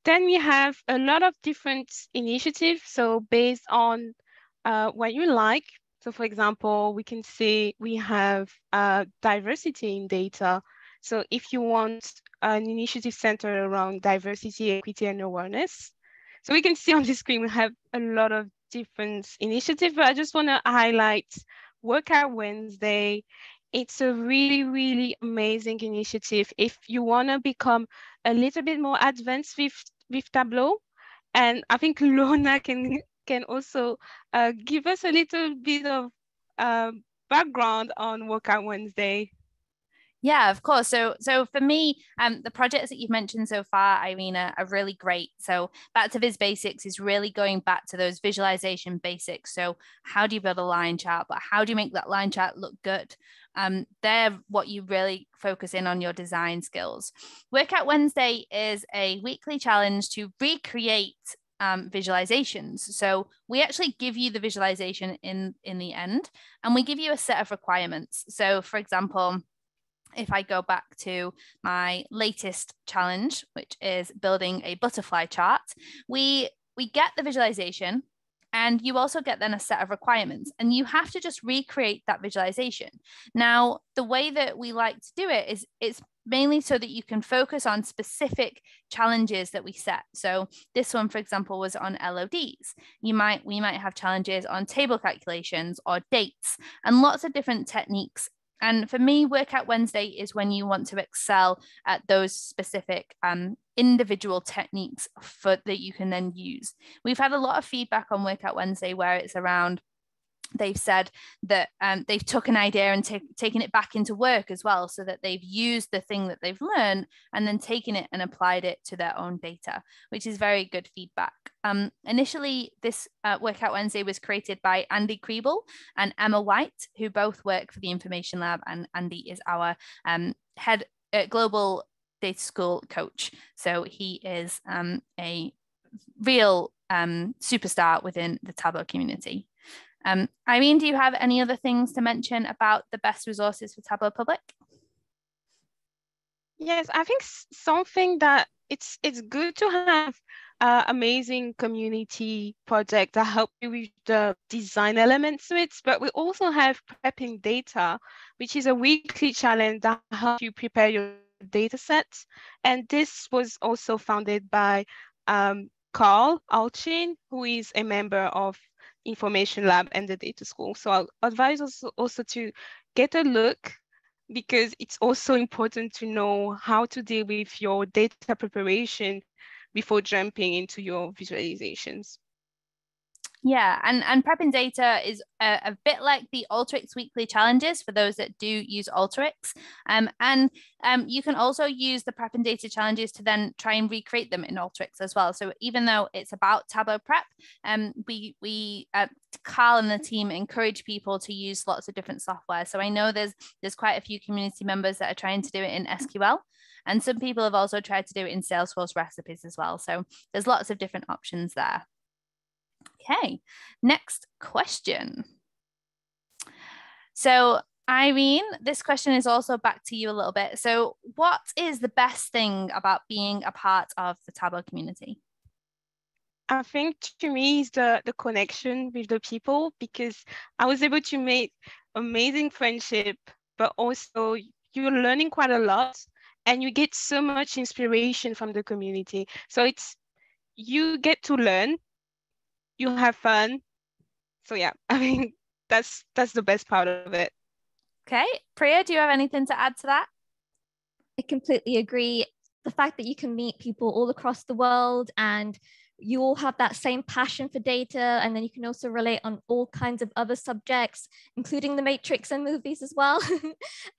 Then we have a lot of different initiatives. So based on what you like. So for example, we can say we have diversity in data. So if you want an initiative centered around diversity, equity, and awareness. So we can see on the screen, we have a lot of different initiatives, but I just want to highlight Workout Wednesday. It's a really, really amazing initiative if you want to become a little bit more advanced with Tableau. And I think Lorna can also give us a little bit of background on Workout Wednesday. Yeah, of course. So for me, the projects that you've mentioned so far, Irene, are really great. So Vet2Viz Basics is really going back to those visualization basics. So how do you build a line chart, but how do you make that line chart look good? They're what you really focus in on your design skills. Workout Wednesday is a weekly challenge to recreate visualizations. So we actually give you the visualization in the end, and we give you a set of requirements. So for example, if I go back to my latest challenge, which is building a butterfly chart, we get the visualization, And you also get then a set of requirements, and you have to just recreate that visualization. Now, the way that we like to do it is it's mainly so that you can focus on specific challenges that we set. So this one, for example, was on LODs. We might have challenges on table calculations or dates and lots of different techniques. And for me, Workout Wednesday is when you want to excel at those specific individual techniques that you can then use. We've had a lot of feedback on Workout Wednesday where it's around, they've said that they've took an idea and taken it back into work as well, so that they've used the thing that they've learned and then taken it and applied it to their own data, which is very good feedback. Initially, this Workout Wednesday was created by Andy Kriebel and Emma White, who both work for the Information Lab, and Andy is our head global data school coach. So he is a real superstar within the Tableau community. Irene, do you have any other things to mention about the best resources for Tableau Public? Yes, I think something that it's good to have amazing community project that help you with the design elements to it, but we also have prepping data, which is a weekly challenge that helps you prepare your data sets. And this was also founded by Carl Alchin, who is a member of Information Lab and the Data School. So I'll advise also to get a look, because it's also important to know how to deal with your data preparation before jumping into your visualizations. Yeah, and prepping data is a bit like the Alteryx weekly challenges for those that do use Alteryx. And you can also use the prepping data challenges to then try and recreate them in Alteryx as well. So even though it's about Tableau prep, Carl and the team encourage people to use lots of different software. So I know there's quite a few community members that are trying to do it in SQL. And some people have also tried to do it in Salesforce recipes as well. So there's lots of different options there. Okay, next question. So Irene, this question is also back to you a little bit. So what is the best thing about being a part of the Tableau community? I think to me is the connection with the people, because I was able to make amazing friendship, but also you're learning quite a lot and you get so much inspiration from the community. So you get to learn, you have fun. So yeah, I mean, that's the best part of it. Okay, Priya, do you have anything to add to that? I completely agree. The fact that you can meet people all across the world and you all have that same passion for data, and then you can also relate on all kinds of other subjects, including the Matrix and movies as well,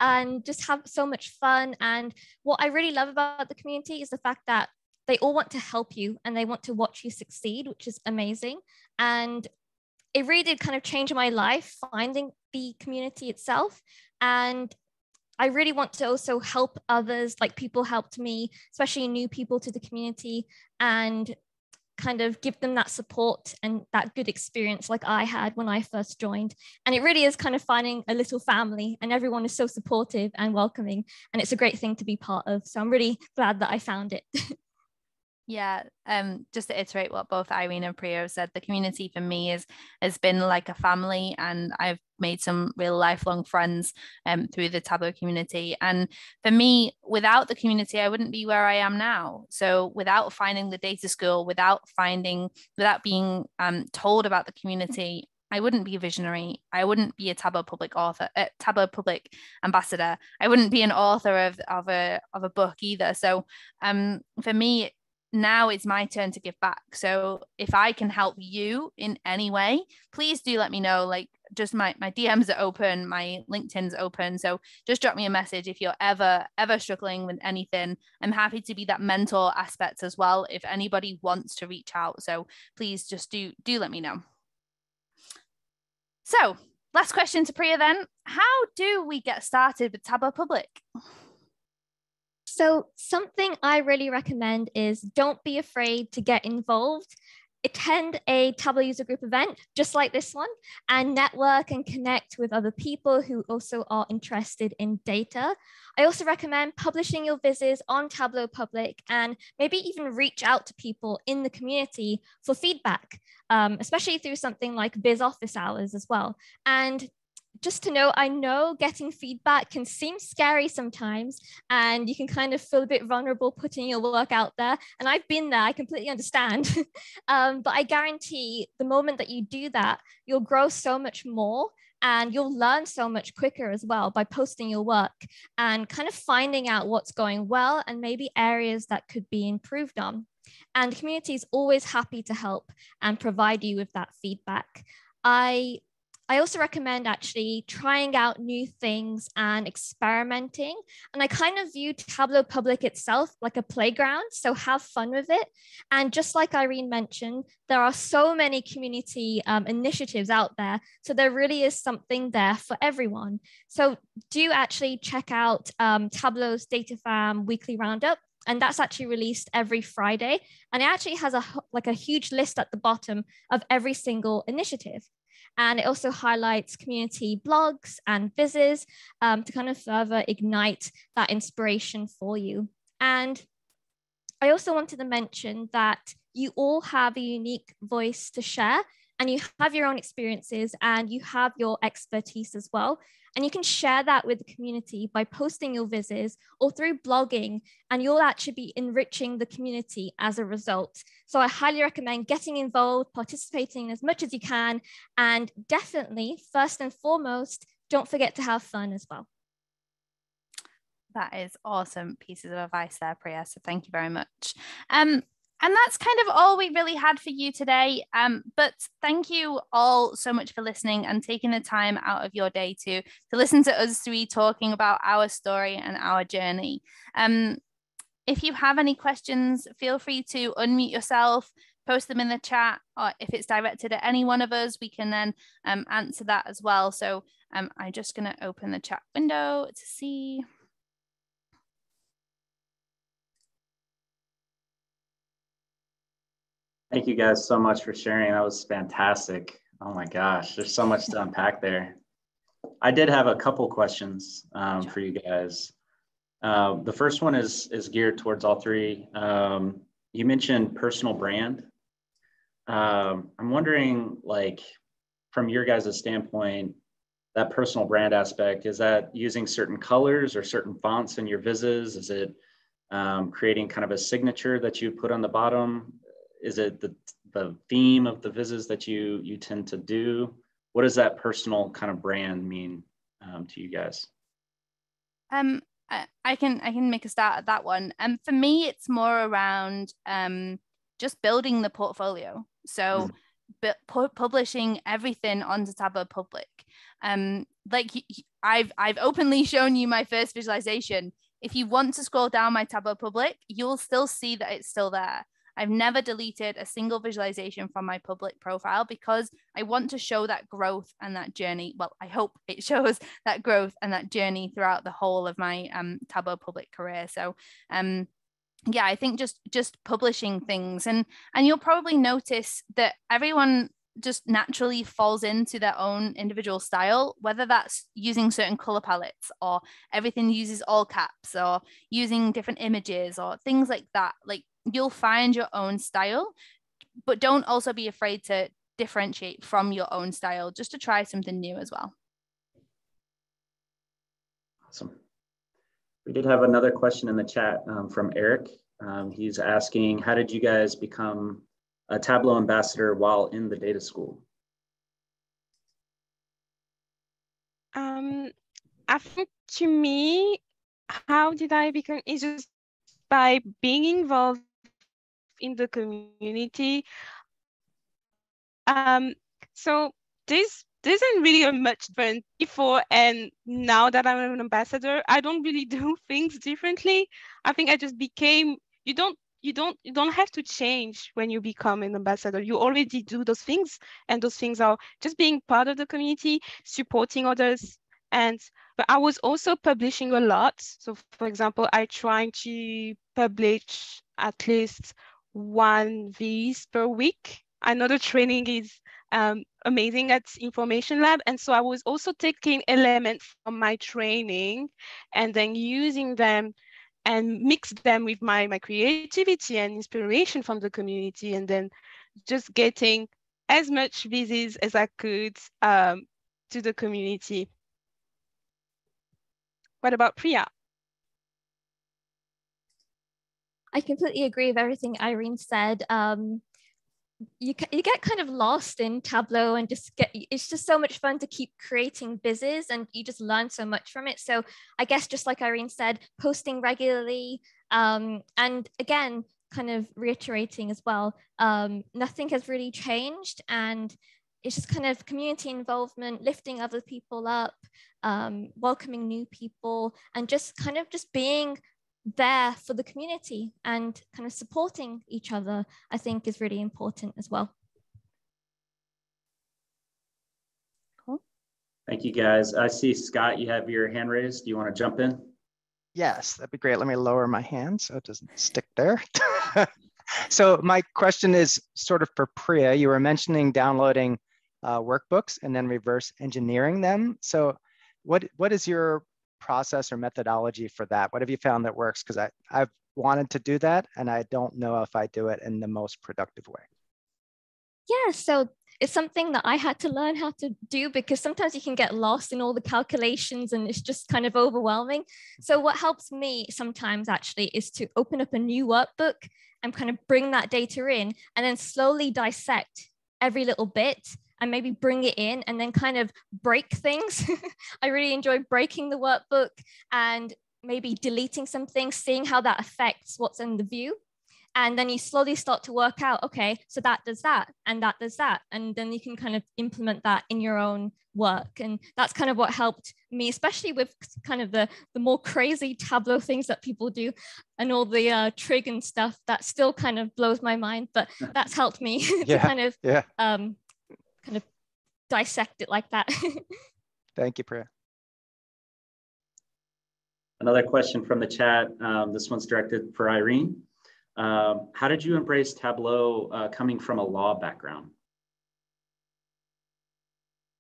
and just have so much fun. And what I really love about the community is the fact that they all want to help you and they want to watch you succeed, which is amazing. And it really did kind of change my life, finding the community itself. And I really want to also help others, like people helped me, especially new people to the community, and kind of give them that support and that good experience like I had when I first joined. And it really is kind of finding a little family, and everyone is so supportive and welcoming, and it's a great thing to be part of. So I'm really glad that I found it. Yeah, just to iterate what both Irene and Priya have said, the community for me has been like a family, and I've made some real lifelong friends through the Tableau community. And for me, without the community, I wouldn't be where I am now. So without finding the data school, without being told about the community, I wouldn't be a visionary. I wouldn't be a Tableau Public author, Tableau Public ambassador. I wouldn't be an author of a book either. So for me, now it's my turn to give back. So if I can help you in any way, please do let me know. Like, just my DMs are open, my LinkedIn's open. So just drop me a message if you're ever struggling with anything. I'm happy to be that mentor aspect as well if anybody wants to reach out. So please just do let me know. So last question to Priya then. How do we get started with Tableau Public? So something I really recommend is don't be afraid to get involved. attend a Tableau user group event just like this one and network and connect with other people who also are interested in data. I also recommend publishing your vizzes on Tableau Public and maybe even reach out to people in the community for feedback, especially through something like Viz office hours as well. And just to know, I know getting feedback can seem scary sometimes, and you can kind of feel a bit vulnerable putting your work out there. And I've been there, I completely understand. But I guarantee the moment that you do that, you'll grow so much more and you'll learn so much quicker as well by posting your work and kind of finding out what's going well and maybe areas that could be improved on. And the community is always happy to help and provide you with that feedback. I also recommend actually trying out new things and experimenting. And I kind of view Tableau Public itself like a playground, so have fun with it. And just like Irene mentioned, there are so many community initiatives out there. So there really is something there for everyone. So do actually check out Tableau's DataFam weekly roundup. And that's actually released every Friday. And it actually has a huge list at the bottom of every single initiative. And it also highlights community blogs and vizzes to kind of further ignite that inspiration for you. And I also wanted to mention that you all have a unique voice to share, and you have your own experiences and you have your expertise as well. And you can share that with the community by posting your vizzes or through blogging, and you'll actually be enriching the community as a result. So I highly recommend getting involved, participating as much as you can, and definitely, first and foremost, don't forget to have fun as well. That is awesome pieces of advice there, Priya. So thank you very much. And that's kind of all we really had for you today. But thank you all so much for listening and taking the time out of your day to listen to us three talking about our story and our journey. If you have any questions, feel free to unmute yourself, post them in the chat, or if it's directed at any one of us, we can then answer that as well. So I'm just going to open the chat window to see. Thank you guys so much for sharing. That was fantastic. Oh my gosh, there's so much to unpack there. I did have a couple questions for you guys. The first one is geared towards all three. You mentioned personal brand. I'm wondering, like, from your guys' standpoint, that personal brand aspect, is that using certain colors or certain fonts in your vizzes? Is it creating kind of a signature that you put on the bottom? Is it the theme of the vizzes that you tend to do? What does that personal kind of brand mean to you guys? I can make a start at that one. For me, it's more around just building the portfolio. So publishing everything onto Tableau Public. Like I've openly shown you my first visualization. If you want to scroll down my Tableau Public, you'll still see that it's still there. I've never deleted a single visualization from my public profile because I want to show that growth and that journey. Well, I hope it shows that growth and that journey throughout the whole of my Tableau Public career. So yeah, I think just publishing things, and you'll probably notice that everyone just naturally falls into their own individual style, whether that's using certain color palettes or everything uses all caps or using different images or things like that. Like, you'll find your own style, but don't also be afraid to differentiate from your own style, just to try something new as well. Awesome. We did have another question in the chat from Eric. He's asking, how did you guys become a Tableau ambassador while in the data school? I think, to me, how did I become? It's just by being involved in the community. So this isn't really much different before and now that I'm an ambassador. I don't really do things differently. I think I just became. You don't have to change when you become an ambassador. You already do those things, and those things are just being part of the community, supporting others. But I was also publishing a lot. So for example, I try to publish at least one viz per week. I know the training is amazing at Information Lab. And so I was also taking elements from my training and then using them and mix them with my creativity and inspiration from the community, and then just getting as much visits as I could to the community. What about Priya? I completely agree with everything Irene said. You get kind of lost in Tableau and it's just so much fun to keep creating vizzes, and you just learn so much from it. So I guess just like Irene said, posting regularly, and again, kind of reiterating as well, nothing has really changed, and it's just kind of community involvement, lifting other people up, welcoming new people, and just being there for the community and kind of supporting each other, I think is really important as well. Cool. Thank you, guys. I see, Scott, you have your hand raised. Do you want to jump in? Yes, that'd be great. Let me lower my hand so it doesn't stick there. So my question is sort of for Priya. You were mentioning downloading workbooks and then reverse engineering them. So what is your process or methodology for that? What have you found that works? Because I've wanted to do that and I don't know if I do it in the most productive way. Yeah, so it's something that I had to learn how to do, because sometimes you can get lost in all the calculations and it's just kind of overwhelming. So what helps me sometimes actually is to open up a new workbook and kind of bring that data in and then slowly dissect every little bit and maybe bring it in and then kind of break things. I really enjoy breaking the workbook and maybe deleting some things, seeing how that affects what's in the view. And then you slowly start to work out, okay, so that does that and that does that. And then you can kind of implement that in your own work. And that's kind of what helped me, especially with kind of the more crazy Tableau things that people do and all the trig and stuff that still kind of blows my mind, but that's helped me to kind of dissect it like that. Thank you, Priya. Another question from the chat. This one's directed for Irene. How did you embrace Tableau coming from a law background?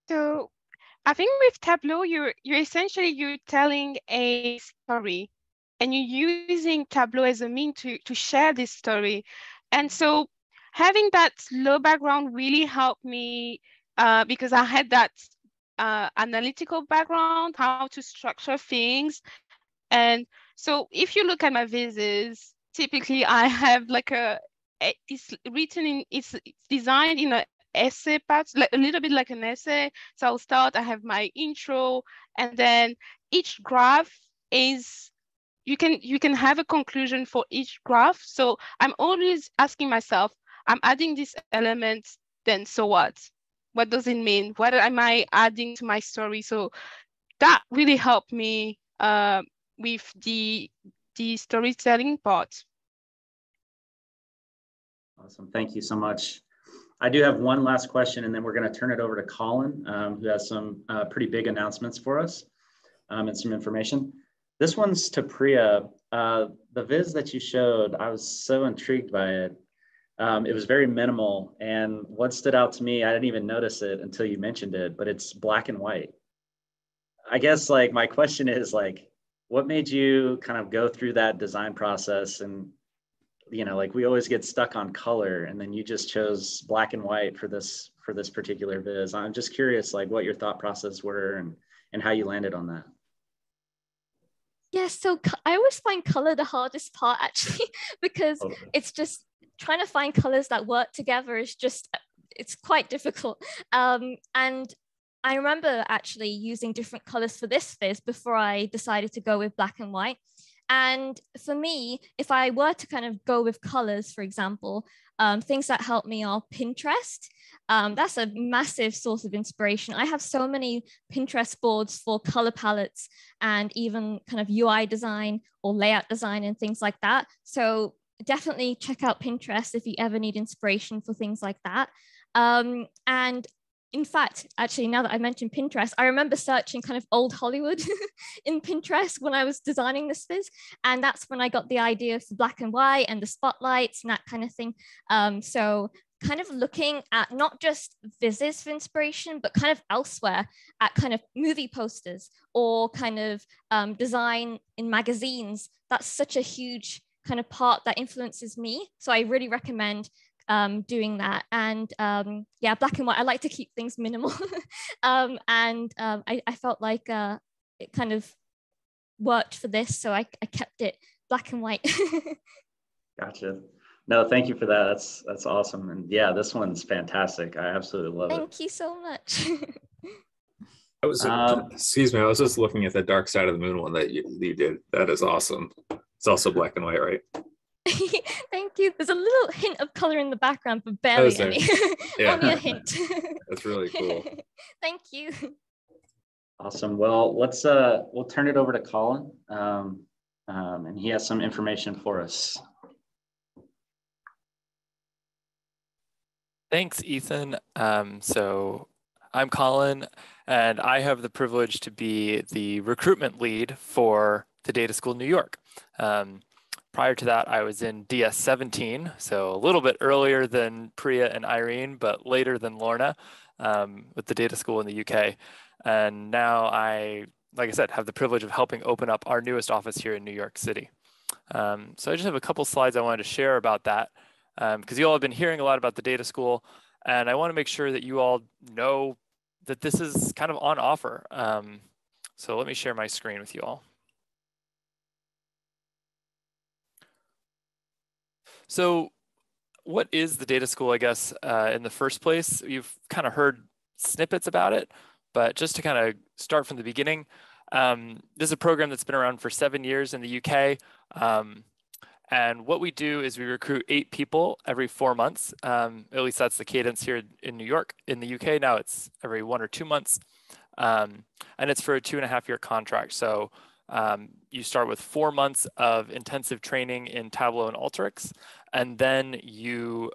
So I think with Tableau, you're essentially telling a story and you're using Tableau as a means to share this story. And so having that law background really helped me because I had that analytical background, how to structure things. And so if you look at my vizzes, typically I have like it's designed in an essay part, like a little bit like an essay. So I'll start, I have my intro, and then each graph is, you can have a conclusion for each graph. So I'm always asking myself, I'm adding this element, then so what? What does it mean? What am I adding to my story? So that really helped me with the storytelling part. Awesome, thank you so much. I do have one last question and then we're gonna turn it over to Colin, who has some pretty big announcements for us and some information. This one's to Priya. The viz that you showed, I was so intrigued by it. It was very minimal, and what stood out to me, I didn't even notice it until you mentioned it, but it's black and white. I guess like my question is like, what made you kind of go through that design process? And like we always get stuck on color, and then you just chose black and white for this particular viz. I'm just curious, like what your thought process were and how you landed on that. Yeah, so I always find color the hardest part actually, because it's just trying to find colors that work together is just, it's quite difficult. And I remember actually using different colors for this viz before I decided to go with black and white. And for me, if I were to kind of go with colors, for example, things that help me are Pinterest. That's a massive source of inspiration. I have so many Pinterest boards for color palettes and even kind of UI design or layout design and things like that. So definitely check out Pinterest if you ever need inspiration for things like that. And in fact, actually, now that I mentioned Pinterest, I remember searching kind of old Hollywood in Pinterest when I was designing this viz. And that's when I got the idea for black and white and the spotlights and that kind of thing. So kind of looking at not just Viz's for inspiration, but kind of elsewhere at kind of movie posters or kind of design in magazines. That's such a huge kind of part that influences me. So I really recommend doing that. And yeah, black and white, I like to keep things minimal. I felt like it kind of worked for this. So I kept it black and white. Gotcha. No, thank you for that. That's awesome. And yeah, this one's fantastic. I absolutely love it. Thank you so much. I was, excuse me, I was just looking at the Dark Side of the Moon one that you did. That is awesome. It's also black and white, right? Thank you. There's a little hint of color in the background, but barely any. Yeah. Only a hint. That's really cool. Thank you. Awesome. Well, we'll turn it over to Colin, and he has some information for us. Thanks, Ethan. So I'm Colin, and I have the privilege to be the recruitment lead for the Data School New York. Prior to that, I was in DS17, so a little bit earlier than Priya and Irene, but later than Lorna with the Data School in the UK. And now I, like I said, have the privilege of helping open up our newest office here in New York City. So I just have a couple slides I wanted to share about that, because you all have been hearing a lot about the Data School, and I want to make sure that you all know that this is kind of on offer. So let me share my screen with you all. So what is the Data School, I guess, in the first place? You've kind of heard snippets about it, but just to kind of start from the beginning, this is a program that's been around for 7 years in the UK. And what we do is we recruit 8 people every 4 months. At least that's the cadence here in New York. In the UK now, it's every 1 or 2 months. And it's for a 2.5-year contract. So you start with 4 months of intensive training in Tableau and Alteryx, and then you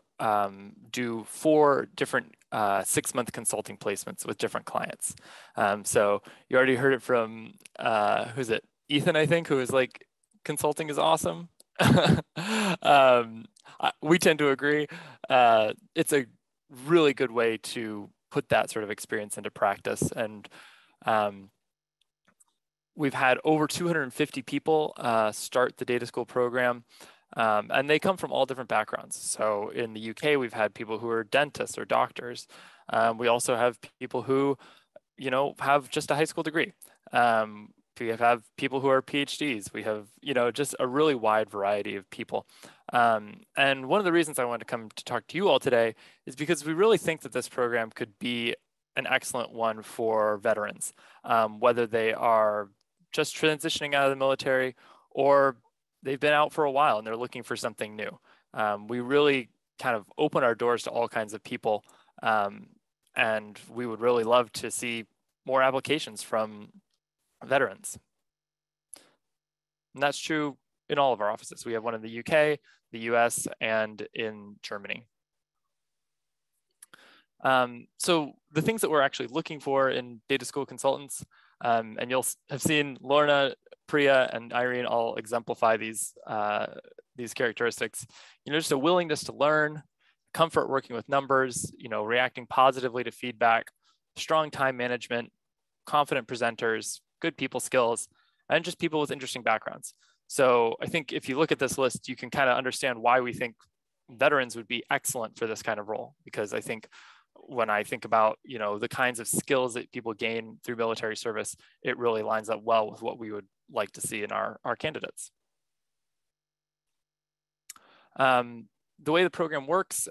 do 4 different 6-month consulting placements with different clients. So you already heard it from, who's it? Ethan, I think, who is like, consulting is awesome. We tend to agree. It's a really good way to put that sort of experience into practice. And we've had over 250 people start the Data School program, and they come from all different backgrounds. So in the UK, we've had people who are dentists or doctors. We also have people who, have just a high school degree. We have people who are PhDs. We have, just a really wide variety of people. And one of the reasons I wanted to come to talk to you all today is because we really think that this program could be an excellent one for veterans, whether they are just transitioning out of the military or they've been out for a while and they're looking for something new. We really kind of open our doors to all kinds of people, and we would really love to see more applications from veterans. And that's true in all of our offices. We have one in the UK, the US, and in Germany. So the things that we're actually looking for in Data School consultants, and you'll have seen Lorna, Priya, and Irene all exemplify these characteristics. Just a willingness to learn, comfort working with numbers, reacting positively to feedback, strong time management, confident presenters, good people skills, and just people with interesting backgrounds. So I think if you look at this list, you can kind of understand why we think veterans would be excellent for this kind of role, because I think when I think about, the kinds of skills that people gain through military service, it really lines up well with what we would like to see in our candidates. The way the program works,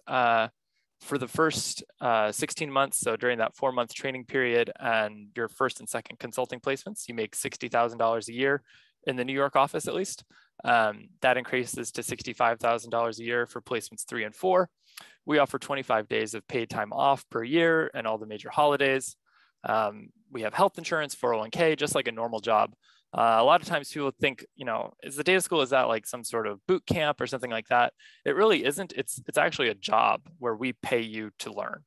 for the first 16 months, so during that 4-month training period and your first and second consulting placements, you make $60,000 a year in the New York office, at least. That increases to $65,000 a year for placements 3 and 4. We offer 25 days of paid time off per year and all the major holidays. We have health insurance, 401k, just like a normal job. A lot of times people think, is the Data School, is that like some sort of boot camp or something like that? It really isn't. It's actually a job where we pay you to learn.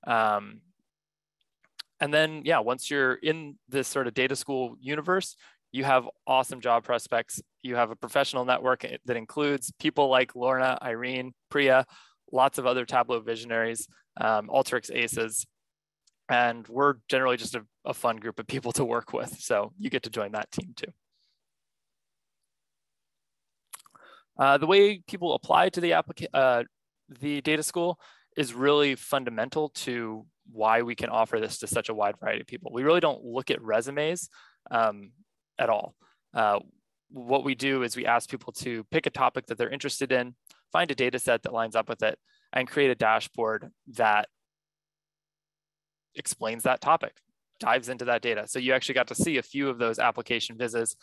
And then, once you're in this sort of Data School universe, you have awesome job prospects. You have a professional network that includes people like Lorna, Irene, Priya, lots of other Tableau visionaries, Alteryx aces, and we're generally just a fun group of people to work with. So you get to join that team too. The way people apply to the data school is really fundamental to why we can offer this to such a wide variety of people. We really don't look at resumes at all. What we do is we ask people to pick a topic that they're interested in, find a data set that lines up with it, and create a dashboard that explains that topic, dives into that data. So you actually got to see a few of those application vizzes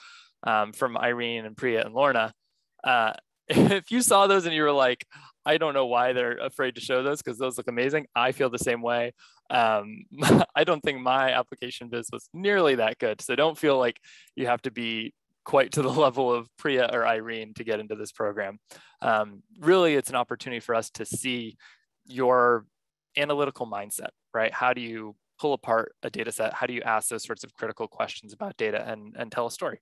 from Irene and Priya and Lorna. If you saw those and you were like, I don't know why they're afraid to show those because those look amazing, I feel the same way. I don't think my application viz was nearly that good. So don't feel like you have to be quite to the level of Priya or Irene to get into this program. Really, it's an opportunity for us to see your analytical mindset, right? How do you pull apart a data set? How do you ask those sorts of critical questions about data and tell a story?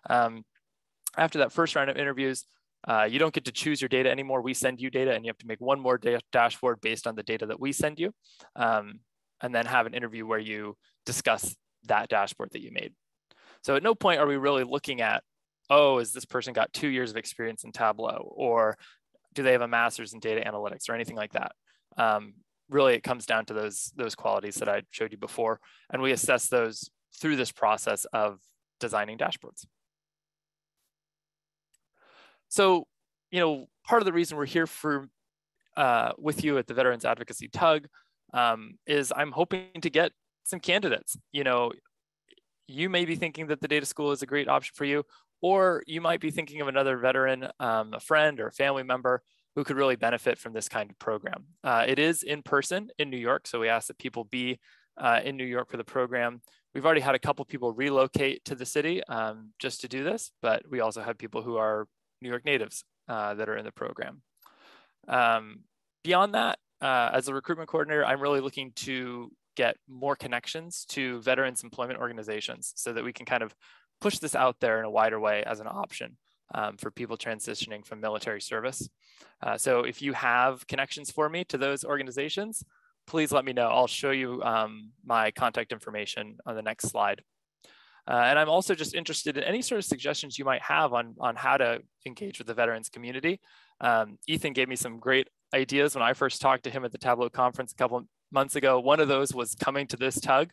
After that first round of interviews, you don't get to choose your data anymore. We send you data and you have to make one more dashboard based on the data that we send you, and then have an interview where you discuss that dashboard that you made. So at no point are we really looking at, oh, has this person got 2 years of experience in Tableau, or do they have a master's in data analytics or anything like that? Really, it comes down to those qualities that I showed you before, and we assess those through this process of designing dashboards. So, part of the reason we're here with you at the Veterans Advocacy Tug is I'm hoping to get some candidates. You may be thinking that the data school is a great option for you, or you might be thinking of another veteran, a friend or a family member who could really benefit from this kind of program. It is in person in New York, so we ask that people be in New York for the program. We've already had a couple people relocate to the city just to do this, but we also have people who are New York natives that are in the program. Beyond that, as a recruitment coordinator, I'm really looking to get more connections to veterans employment organizations so that we can kind of push this out there in a wider way as an option for people transitioning from military service. So if you have connections for me to those organizations, please let me know. I'll show you my contact information on the next slide. And I'm also just interested in any sort of suggestions you might have on how to engage with the veterans community. Ethan gave me some great ideas when I first talked to him at the Tableau conference a couple of months ago. One of those was coming to this tug.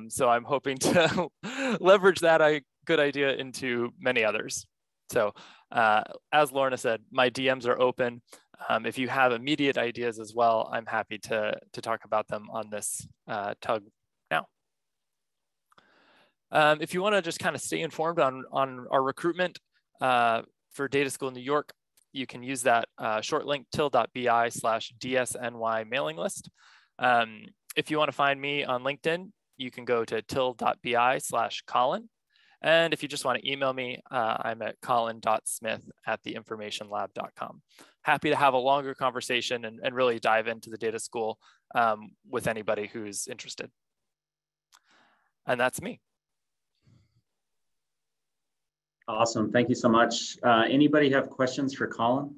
So I'm hoping to leverage that good idea into many others. So as Lorna said, my DMs are open. If you have immediate ideas as well, I'm happy to talk about them on this tug now. If you want to just kind of stay informed on our recruitment for Data School in New York, you can use that short link till.bi/DSNY mailing list. If you want to find me on LinkedIn, you can go to till.bi/Colin. And if you just want to email me, I'm at colin.smith@theinformationlab.com. Happy to have a longer conversation and really dive into the data school with anybody who's interested. And that's me. Awesome. Thank you so much. Anybody have questions for Colin?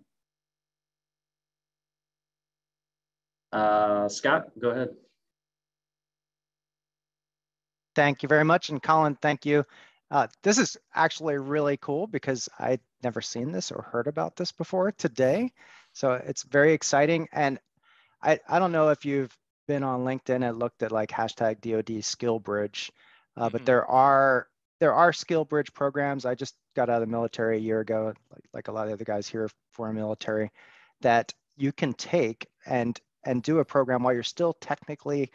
Scott, go ahead. Thank you very much. And Colin, thank you. This is actually really cool because I'd never seen this or heard about this before today. So it's very exciting. And I don't know if you've been on LinkedIn and looked at like hashtag DoD skill bridge, but there are skill bridge programs. I just got out of the military a year ago, like a lot of the other guys here for military, that you can take and do a program while you're still technically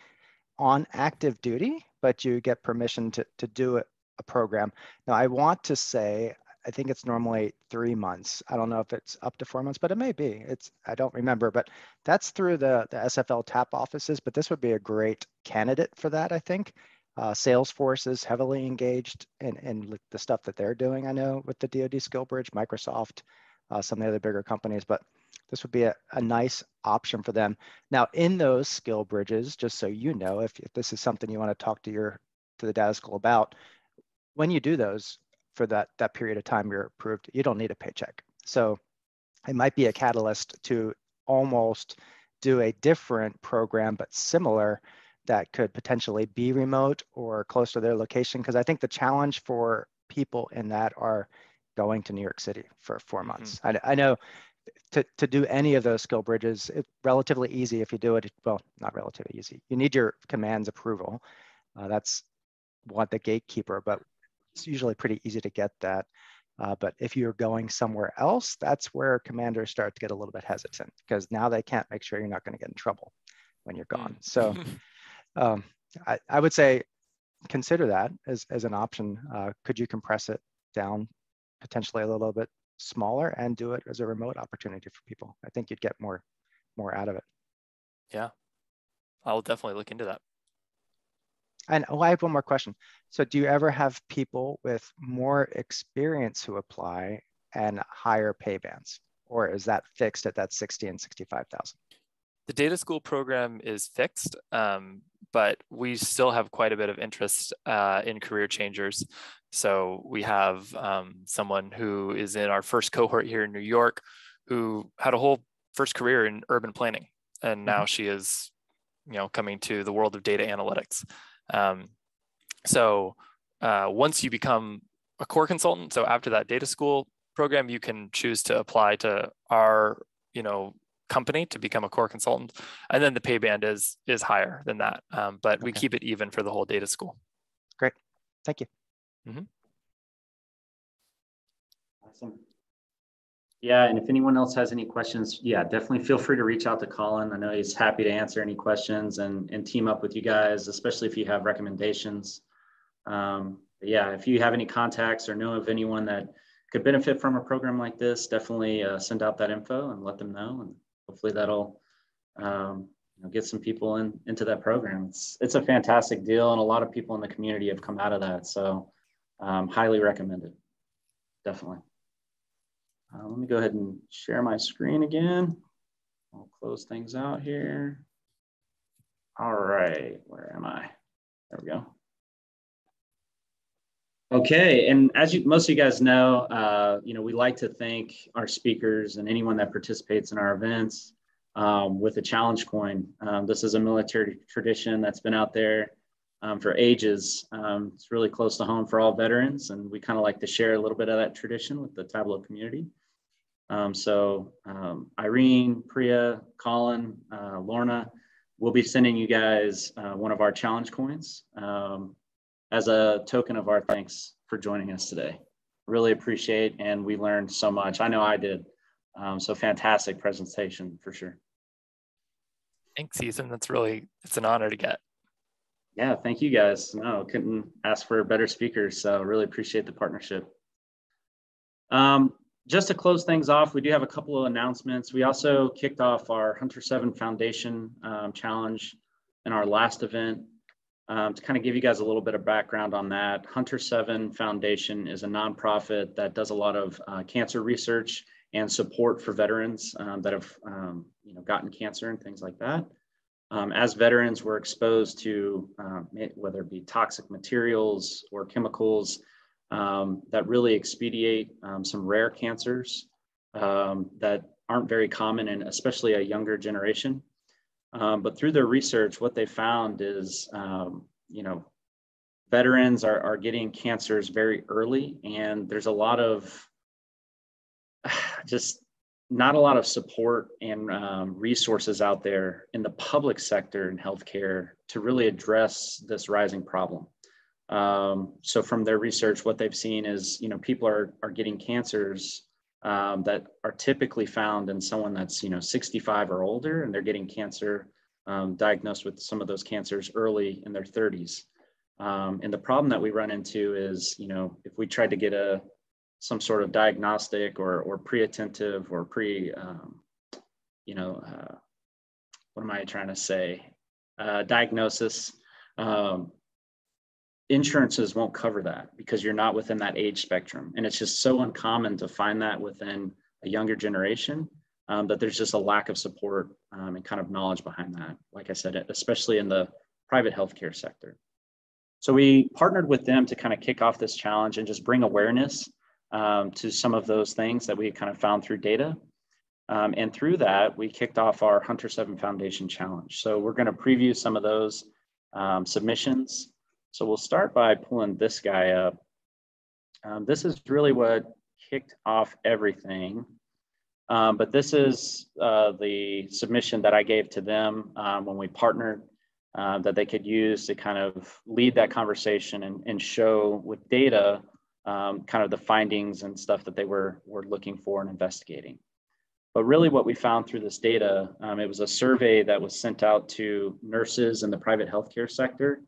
on active duty, but you get permission to do a program. Now, I want to say, I think it's normally 3 months. I don't know if it's up to 4 months, but it may be. I don't remember, but that's through the SFL TAP offices, but this would be a great candidate for that, I think. Salesforce is heavily engaged in the stuff that they're doing, I know, with the DoD Skill Bridge, Microsoft, some of the other bigger companies, but this would be a nice option for them. Now, in those skill bridges, just so you know, if this is something you want to talk to the data school about, when you do those for that period of time you're approved, you don't need a paycheck. So it might be a catalyst to almost do a different program, but similar, that could potentially be remote or close to their location? Because I think the challenge for people in that are going to New York City for 4 months. I know to do any of those skill bridges, it's relatively easy if you do it. Well, not relatively easy. You need your command's approval. That's what the gatekeeper, but it's usually pretty easy to get that. But if you're going somewhere else, that's where commanders start to get a little bit hesitant, because now they can't make sure you're not going to get in trouble when you're gone. So I would say consider that as an option. Could you compress it down potentially a little bit smaller and do it as a remote opportunity for people? I think you'd get more out of it. Yeah, I'll definitely look into that. And I have one more question. So do you ever have people with more experience who apply and higher pay bands, or is that fixed at that 60 and 65,000? The data school program is fixed, but we still have quite a bit of interest in career changers. So we have someone who is in our first cohort here in New York who had a whole first career in urban planning, and now she is, coming to the world of data analytics. So once you become a core consultant, so after that data school program, you can choose to apply to our, company to become a core consultant, and then the pay band is higher than that. But we keep it even for the whole data school. Great, thank you. Awesome. Yeah, and if anyone else has any questions, yeah, definitely feel free to reach out to Colin. I know he's happy to answer any questions and team up with you guys, especially if you have recommendations. But yeah, if you have any contacts or know of anyone that could benefit from a program like this, definitely send out that info and let them know. And hopefully that'll get some people into that program. It's a fantastic deal, and a lot of people in the community have come out of that. So highly recommended, definitely. Let me go ahead and share my screen again. I'll close things out here. All right, where am I? There we go. Okay, and as most of you guys know, we like to thank our speakers and anyone that participates in our events with a challenge coin. This is a military tradition that's been out there for ages. It's really close to home for all veterans, and we kind of like to share a little bit of that tradition with the Tableau community. So Irene, Priya, Colin, Lorna, we'll be sending you guys one of our challenge coins as a token of our thanks for joining us today. Really appreciate, and we learned so much. I know I did. So fantastic presentation for sure. Thanks, Ethan. It's an honor to get. Yeah, thank you guys. No, couldn't ask for better speakers. So really appreciate the partnership. Just to close things off, we do have a couple of announcements. We also kicked off our Hunter 7 Foundation challenge in our last event. To kind of give you guys a little bit of background on that, Hunter 7 Foundation is a nonprofit that does a lot of cancer research and support for veterans that have gotten cancer and things like that. As veterans, we're exposed to whether it be toxic materials or chemicals that really expedite some rare cancers that aren't very common, and especially a younger generation. But through their research, what they found is, veterans are getting cancers very early, and there's a lot of just not a lot of support and resources out there in the public sector and healthcare to really address this rising problem. So from their research, what they've seen is, people are getting cancers that are typically found in someone that's, 65 or older, and they're getting cancer diagnosed with some of those cancers early in their 30s. And the problem that we run into is, if we tried to get some sort of diagnostic or pre-attentive or what am I trying to say? Diagnosis, insurances won't cover that because you're not within that age spectrum. And it's just so uncommon to find that within a younger generation that there's just a lack of support and kind of knowledge behind that. Like I said, especially in the private healthcare sector. So we partnered with them to kind of kick off this challenge and just bring awareness to some of those things that we kind of found through data. And through that, we kicked off our Hunter 7 Foundation Challenge. So we're going to preview some of those submissions. So we'll start by pulling this guy up. This is really what kicked off everything. But this is the submission that I gave to them when we partnered, that they could use to kind of lead that conversation and show with data kind of the findings and stuff that they were looking for and investigating. But really what we found through this data, it was a survey that was sent out to nurses in the private healthcare sector.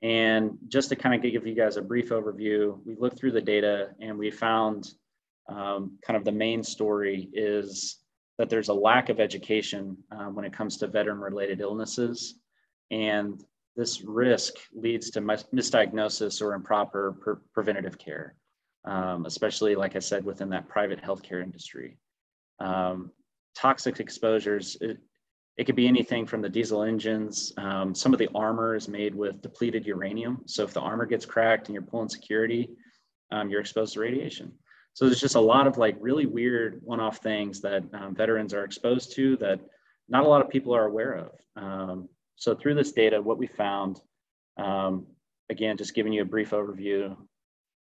And just to kind of give you guys a brief overview, we looked through the data and we found kind of the main story is that there's a lack of education when it comes to veteran-related illnesses. And this risk leads to misdiagnosis or improper preventative care, especially, like I said, within that private healthcare industry. Toxic exposures, it could be anything from the diesel engines. Some of the armor is made with depleted uranium. So if the armor gets cracked and you're pulling security, you're exposed to radiation. So there's just a lot of like really weird one-off things that veterans are exposed to that not a lot of people are aware of. So through this data, what we found, again, just giving you a brief overview,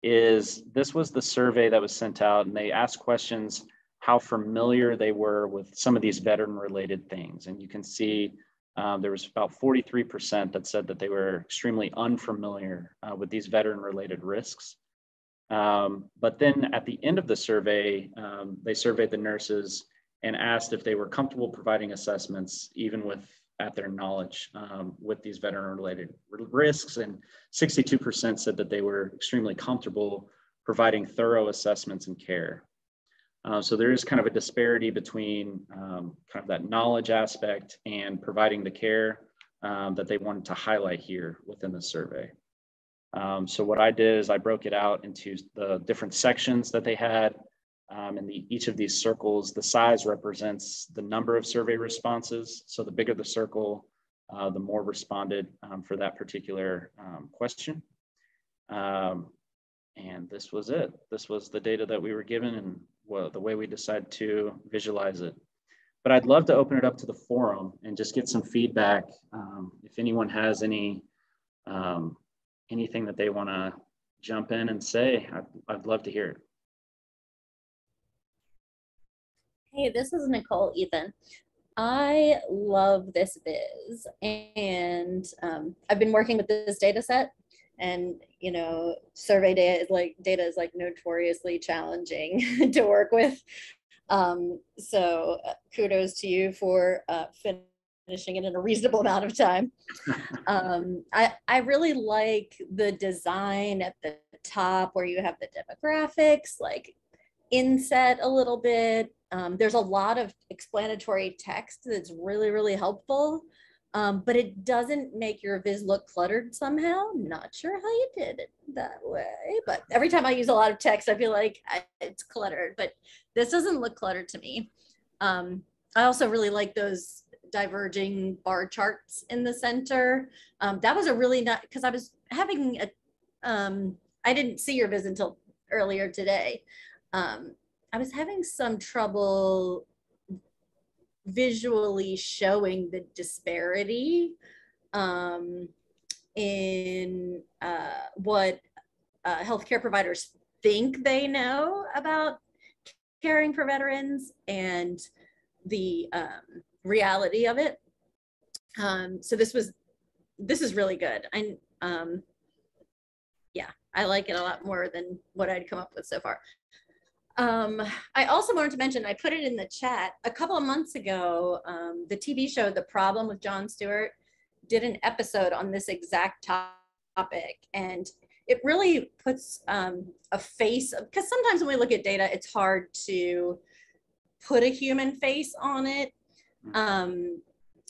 is this was the survey that was sent out, and they asked questions how familiar they were with some of these veteran-related things. And you can see there was about 43% that said that they were extremely unfamiliar with these veteran-related risks. But then at the end of the survey, they surveyed the nurses and asked if they were comfortable providing assessments, even at their knowledge with these veteran-related risks. And 62% said that they were extremely comfortable providing thorough assessments and care. So there is kind of a disparity between kind of that knowledge aspect and providing the care that they wanted to highlight here within the survey. So what I did is I broke it out into the different sections that they had. And each of these circles, the size represents the number of survey responses. So the bigger the circle, the more responded for that particular question. And this was it. This was the data that we were given and the way we decided to visualize it. But I'd love to open it up to the forum and just get some feedback. If anyone has anything that they want to jump in and say, I'd love to hear it. Hey, this is Nicole Ethan. I love this viz, and I've been working with this data set, and you know, survey data is like notoriously challenging to work with. So kudos to you for finishing it in a reasonable amount of time. I really like the design at the top where you have the demographics, like inset a little bit. There's a lot of explanatory text that's really, really helpful, but it doesn't make your viz look cluttered somehow. Not sure how you did it that way, but every time I use a lot of text, I feel like it's cluttered, but this doesn't look cluttered to me. I also really like those diverging bar charts in the center. That was a really nice, because I was having I didn't see your viz until earlier today. I was having some trouble visually showing the disparity in what healthcare providers think they know about caring for veterans and the reality of it. So this is really good. Yeah, I like it a lot more than what I'd come up with so far. I also wanted to mention, I put it in the chat, a couple of months ago, the TV show The Problem with Jon Stewart did an episode on this exact topic, and it really puts a face, because sometimes when we look at data, it's hard to put a human face on it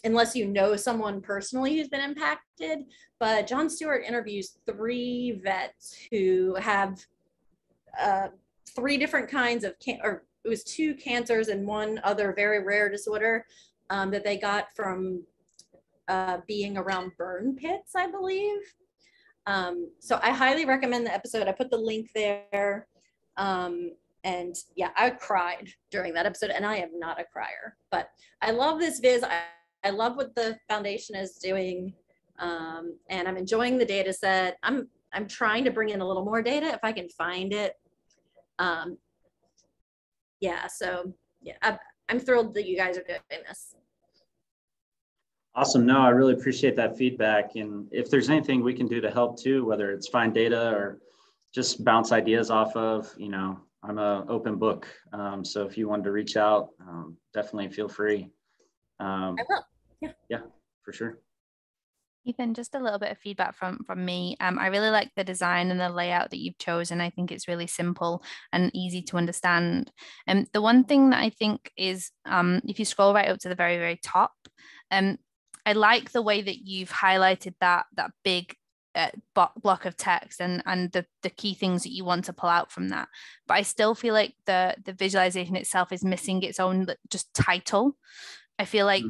unless you know someone personally who's been impacted. But Jon Stewart interviews 3 vets who have 3 different kinds of or it was 2 cancers and 1 other very rare disorder that they got from being around burn pits, I believe. So I highly recommend the episode. I put the link there. And yeah, I cried during that episode, and I am not a crier, but I love this viz. I love what the foundation is doing, and I'm enjoying the data set. I'm trying to bring in a little more data if I can find it. Yeah, so yeah, I'm thrilled that you guys are doing this. Awesome. No, I really appreciate that feedback. And if there's anything we can do to help too, whether it's find data or just bounce ideas off of, you know, I'm an open book. So if you wanted to reach out, definitely feel free. I will. Yeah. Yeah, for sure. Ethan, just a little bit of feedback from me. I really like the design and the layout that you've chosen. I think it's really simple and easy to understand. And the one thing that I think is, if you scroll right up to the very, very top, I like the way that you've highlighted that big block of text and the key things that you want to pull out from that. But I still feel like the visualization itself is missing its own just title. I feel like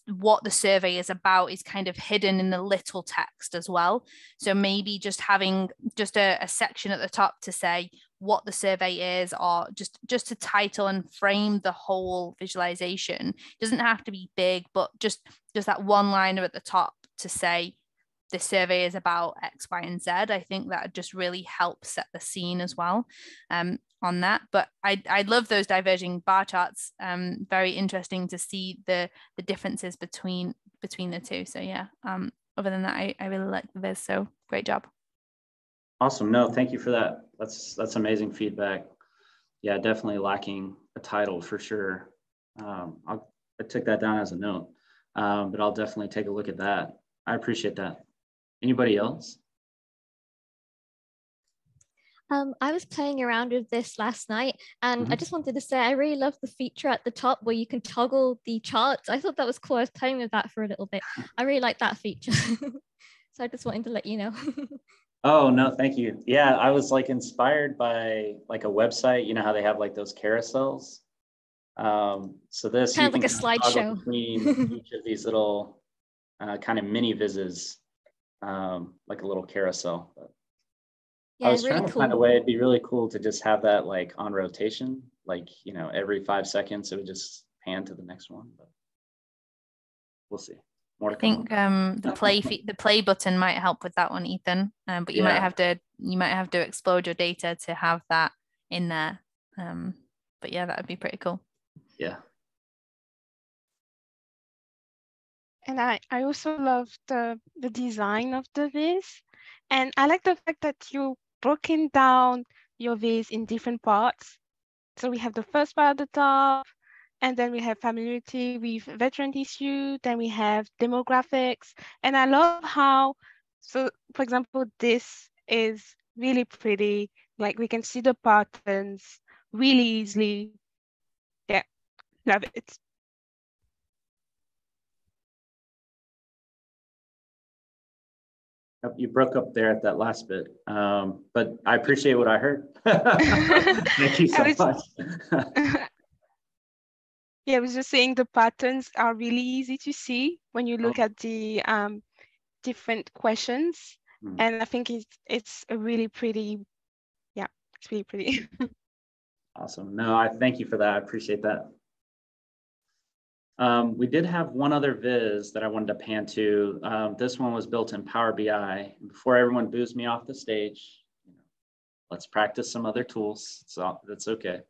what the survey is about is kind of hidden in the little text as well. So maybe just having just a section at the top to say what the survey is, or just to title and frame the whole visualization. It doesn't have to be big, but just that one liner at the top to say the survey is about X, Y, and Z. I think that just really helps set the scene as well. On that, but I love those diverging bar charts. Very interesting to see the differences between the two. So yeah, other than that, I really like the viz, so great job. Awesome. No, thank you for that. That's amazing feedback. Yeah, definitely lacking a title for sure. I took that down as a note, but I'll definitely take a look at that. I appreciate that. Anybody else? I was playing around with this last night, and I just wanted to say I really love the feature at the top where you can toggle the charts. I thought that was cool. I was playing with that for a little bit. I really like that feature. So I just wanted to let you know. Oh, no, thank you. Yeah, I was like inspired by like a website, you know how they have like those carousels. So this kind of like a slideshow between each of these little kind of mini vizzes, like a little carousel. But yeah, I was really trying to cool. find a way. It'd be really cool to just have that like on rotation, like, you know, every 5 seconds it would just pan to the next one. But we'll see. More to come. I think the play button might help with that one, Ethan. But you might have to explode your data to have that in there. But yeah, that would be pretty cool. Yeah. And I also love the design of the viz. And I like the fact that you broken down your viz in different parts. So we have the first part at the top, and then we have familiarity with veteran issue, then we have demographics. And I love how, so for example, this is really pretty. Like we can see the patterns really easily. Yeah, love it. You broke up there at that last bit, but I appreciate what I heard. Thank you so much. Yeah, I was just saying the patterns are really easy to see when you look at the different questions. And I think it's a really pretty, yeah, it's really pretty. Awesome. No, I thank you for that. I appreciate that. We did have one other viz that I wanted to pan to. This one was built in Power BI. Before everyone boos me off the stage, let's practice some other tools. So that's okay.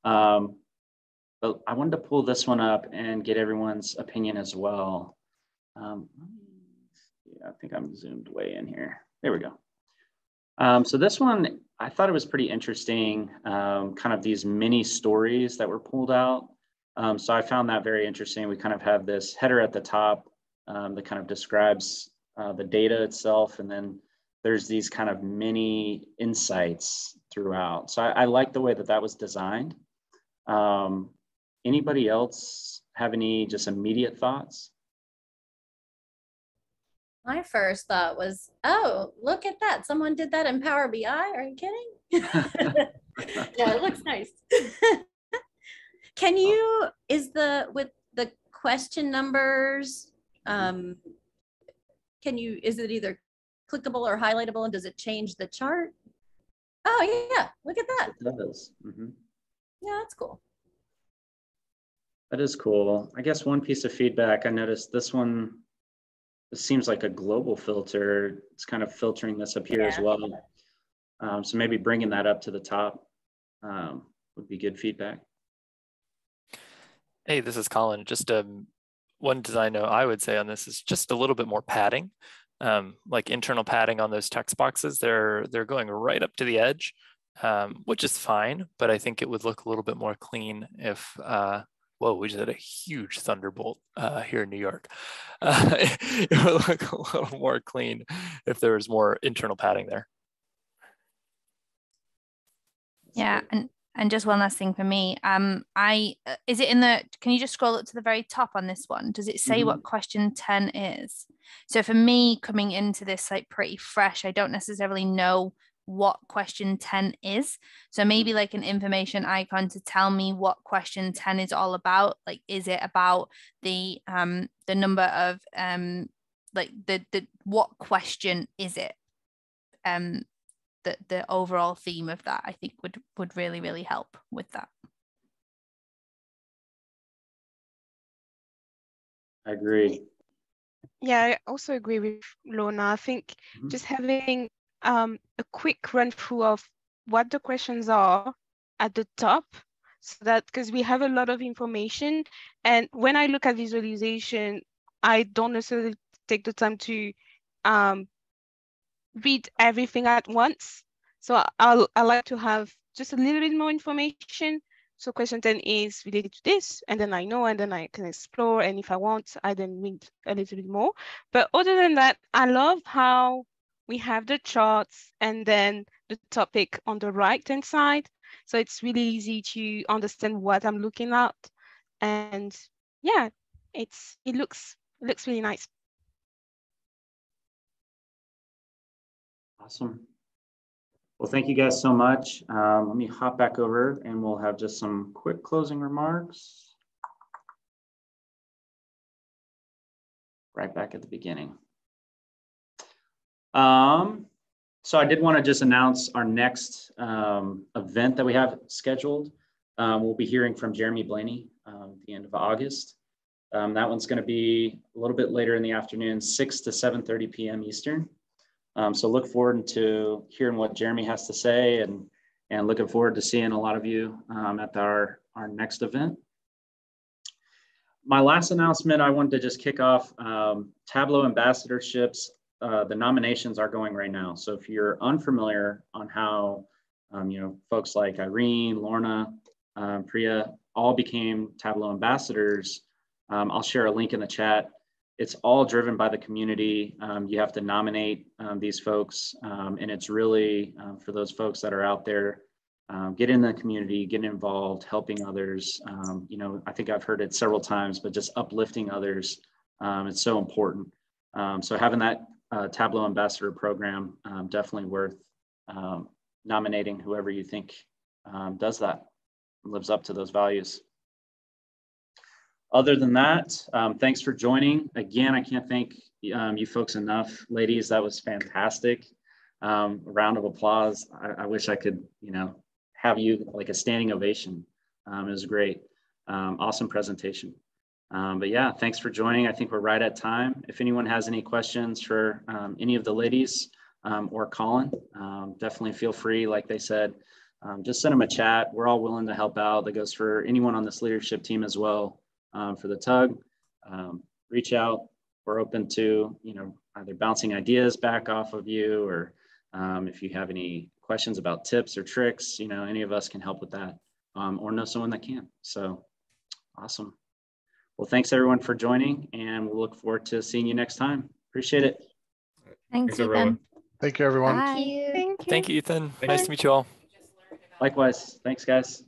But I wanted to pull this one up and get everyone's opinion as well. Yeah, I think I'm zoomed way in here. There we go. So this one, I thought it was pretty interesting, kind of these mini stories that were pulled out. So I found that very interesting. We kind of have this header at the top that kind of describes the data itself. And then there's these kind of mini insights throughout. So I like the way that that was designed. Anybody else have any just immediate thoughts? My first thought was, oh, look at that. Someone did that in Power BI. Are you kidding? Yeah, it looks nice. Can you, with the question numbers, is it either clickable or highlightable, and does it change the chart? Oh yeah, look at that. It does. Yeah, that's cool. That is cool. I guess one piece of feedback I noticed, this one, this seems like a global filter. It's kind of filtering this up here as well. So maybe bringing that up to the top would be good feedback. Hey, this is Colin. Just one design note I would say on this is just a little bit more padding, like internal padding on those text boxes. They're going right up to the edge, which is fine, but I think it would look a little bit more clean if, whoa, we just had a huge thunderbolt here in New York. It would look a little more clean if there was more internal padding there. Yeah, and just one last thing for me. Is it in the, can you just scroll up to the very top on this one? Does it say what question 10 is? So for me, coming into this like pretty fresh, I don't necessarily know what question 10 is. So maybe like an information icon to tell me what question 10 is all about. Like, is it about the number of like the what question is it? The overall theme of that, I think would really help with that. I agree. Yeah, I also agree with Lorna. I think just having a quick run through of what the questions are at the top, so that, because we have a lot of information, and when I look at visualization, I don't necessarily take the time to read everything at once. So I like to have just a little bit more information. So question 10 is related to this, and then I know, and then I can explore. And if I want, I then read a little bit more. But other than that, I love how we have the charts and then the topic on the right-hand side. So it's really easy to understand what I'm looking at. And yeah, it looks really nice. Awesome. Well, thank you guys so much. Let me hop back over and we'll have just some quick closing remarks. Right back at the beginning. So I did want to just announce our next event that we have scheduled. We'll be hearing from Jeremy Blaney at the end of August. That one's going to be a little bit later in the afternoon, 6 to 7:30 p.m. Eastern. So look forward to hearing what Jeremy has to say, and looking forward to seeing a lot of you at our next event. My last announcement, I wanted to just kick off Tableau Ambassadorships. The nominations are going right now. So if you're unfamiliar on how folks like Irene, Lorna, Priya all became Tableau ambassadors, I'll share a link in the chat. It's all driven by the community. You have to nominate these folks, and it's really for those folks that are out there, get in the community, get involved, helping others. I think I've heard it several times, but just uplifting others, it's so important. So having that Tableau Ambassador program, definitely worth nominating whoever you think does that, lives up to those values. Other than that, thanks for joining. Again, I can't thank you folks enough. Ladies, that was fantastic. A round of applause. I wish I could, have you like a standing ovation. It was great. Awesome presentation. But yeah, thanks for joining. I think we're right at time. If anyone has any questions for any of the ladies or Colin, definitely feel free, like they said, just send them a chat. We're all willing to help out. That goes for anyone on this leadership team as well. For the tug, reach out. We're open to, either bouncing ideas back off of you, or if you have any questions about tips or tricks, any of us can help with that, or know someone that can. So awesome. Well, thanks everyone for joining, and we'll look forward to seeing you next time. Appreciate it. Thanks, everyone. Thank you, everyone. Bye. Thank you, Ethan. Nice to meet you all. Likewise. Thanks, guys.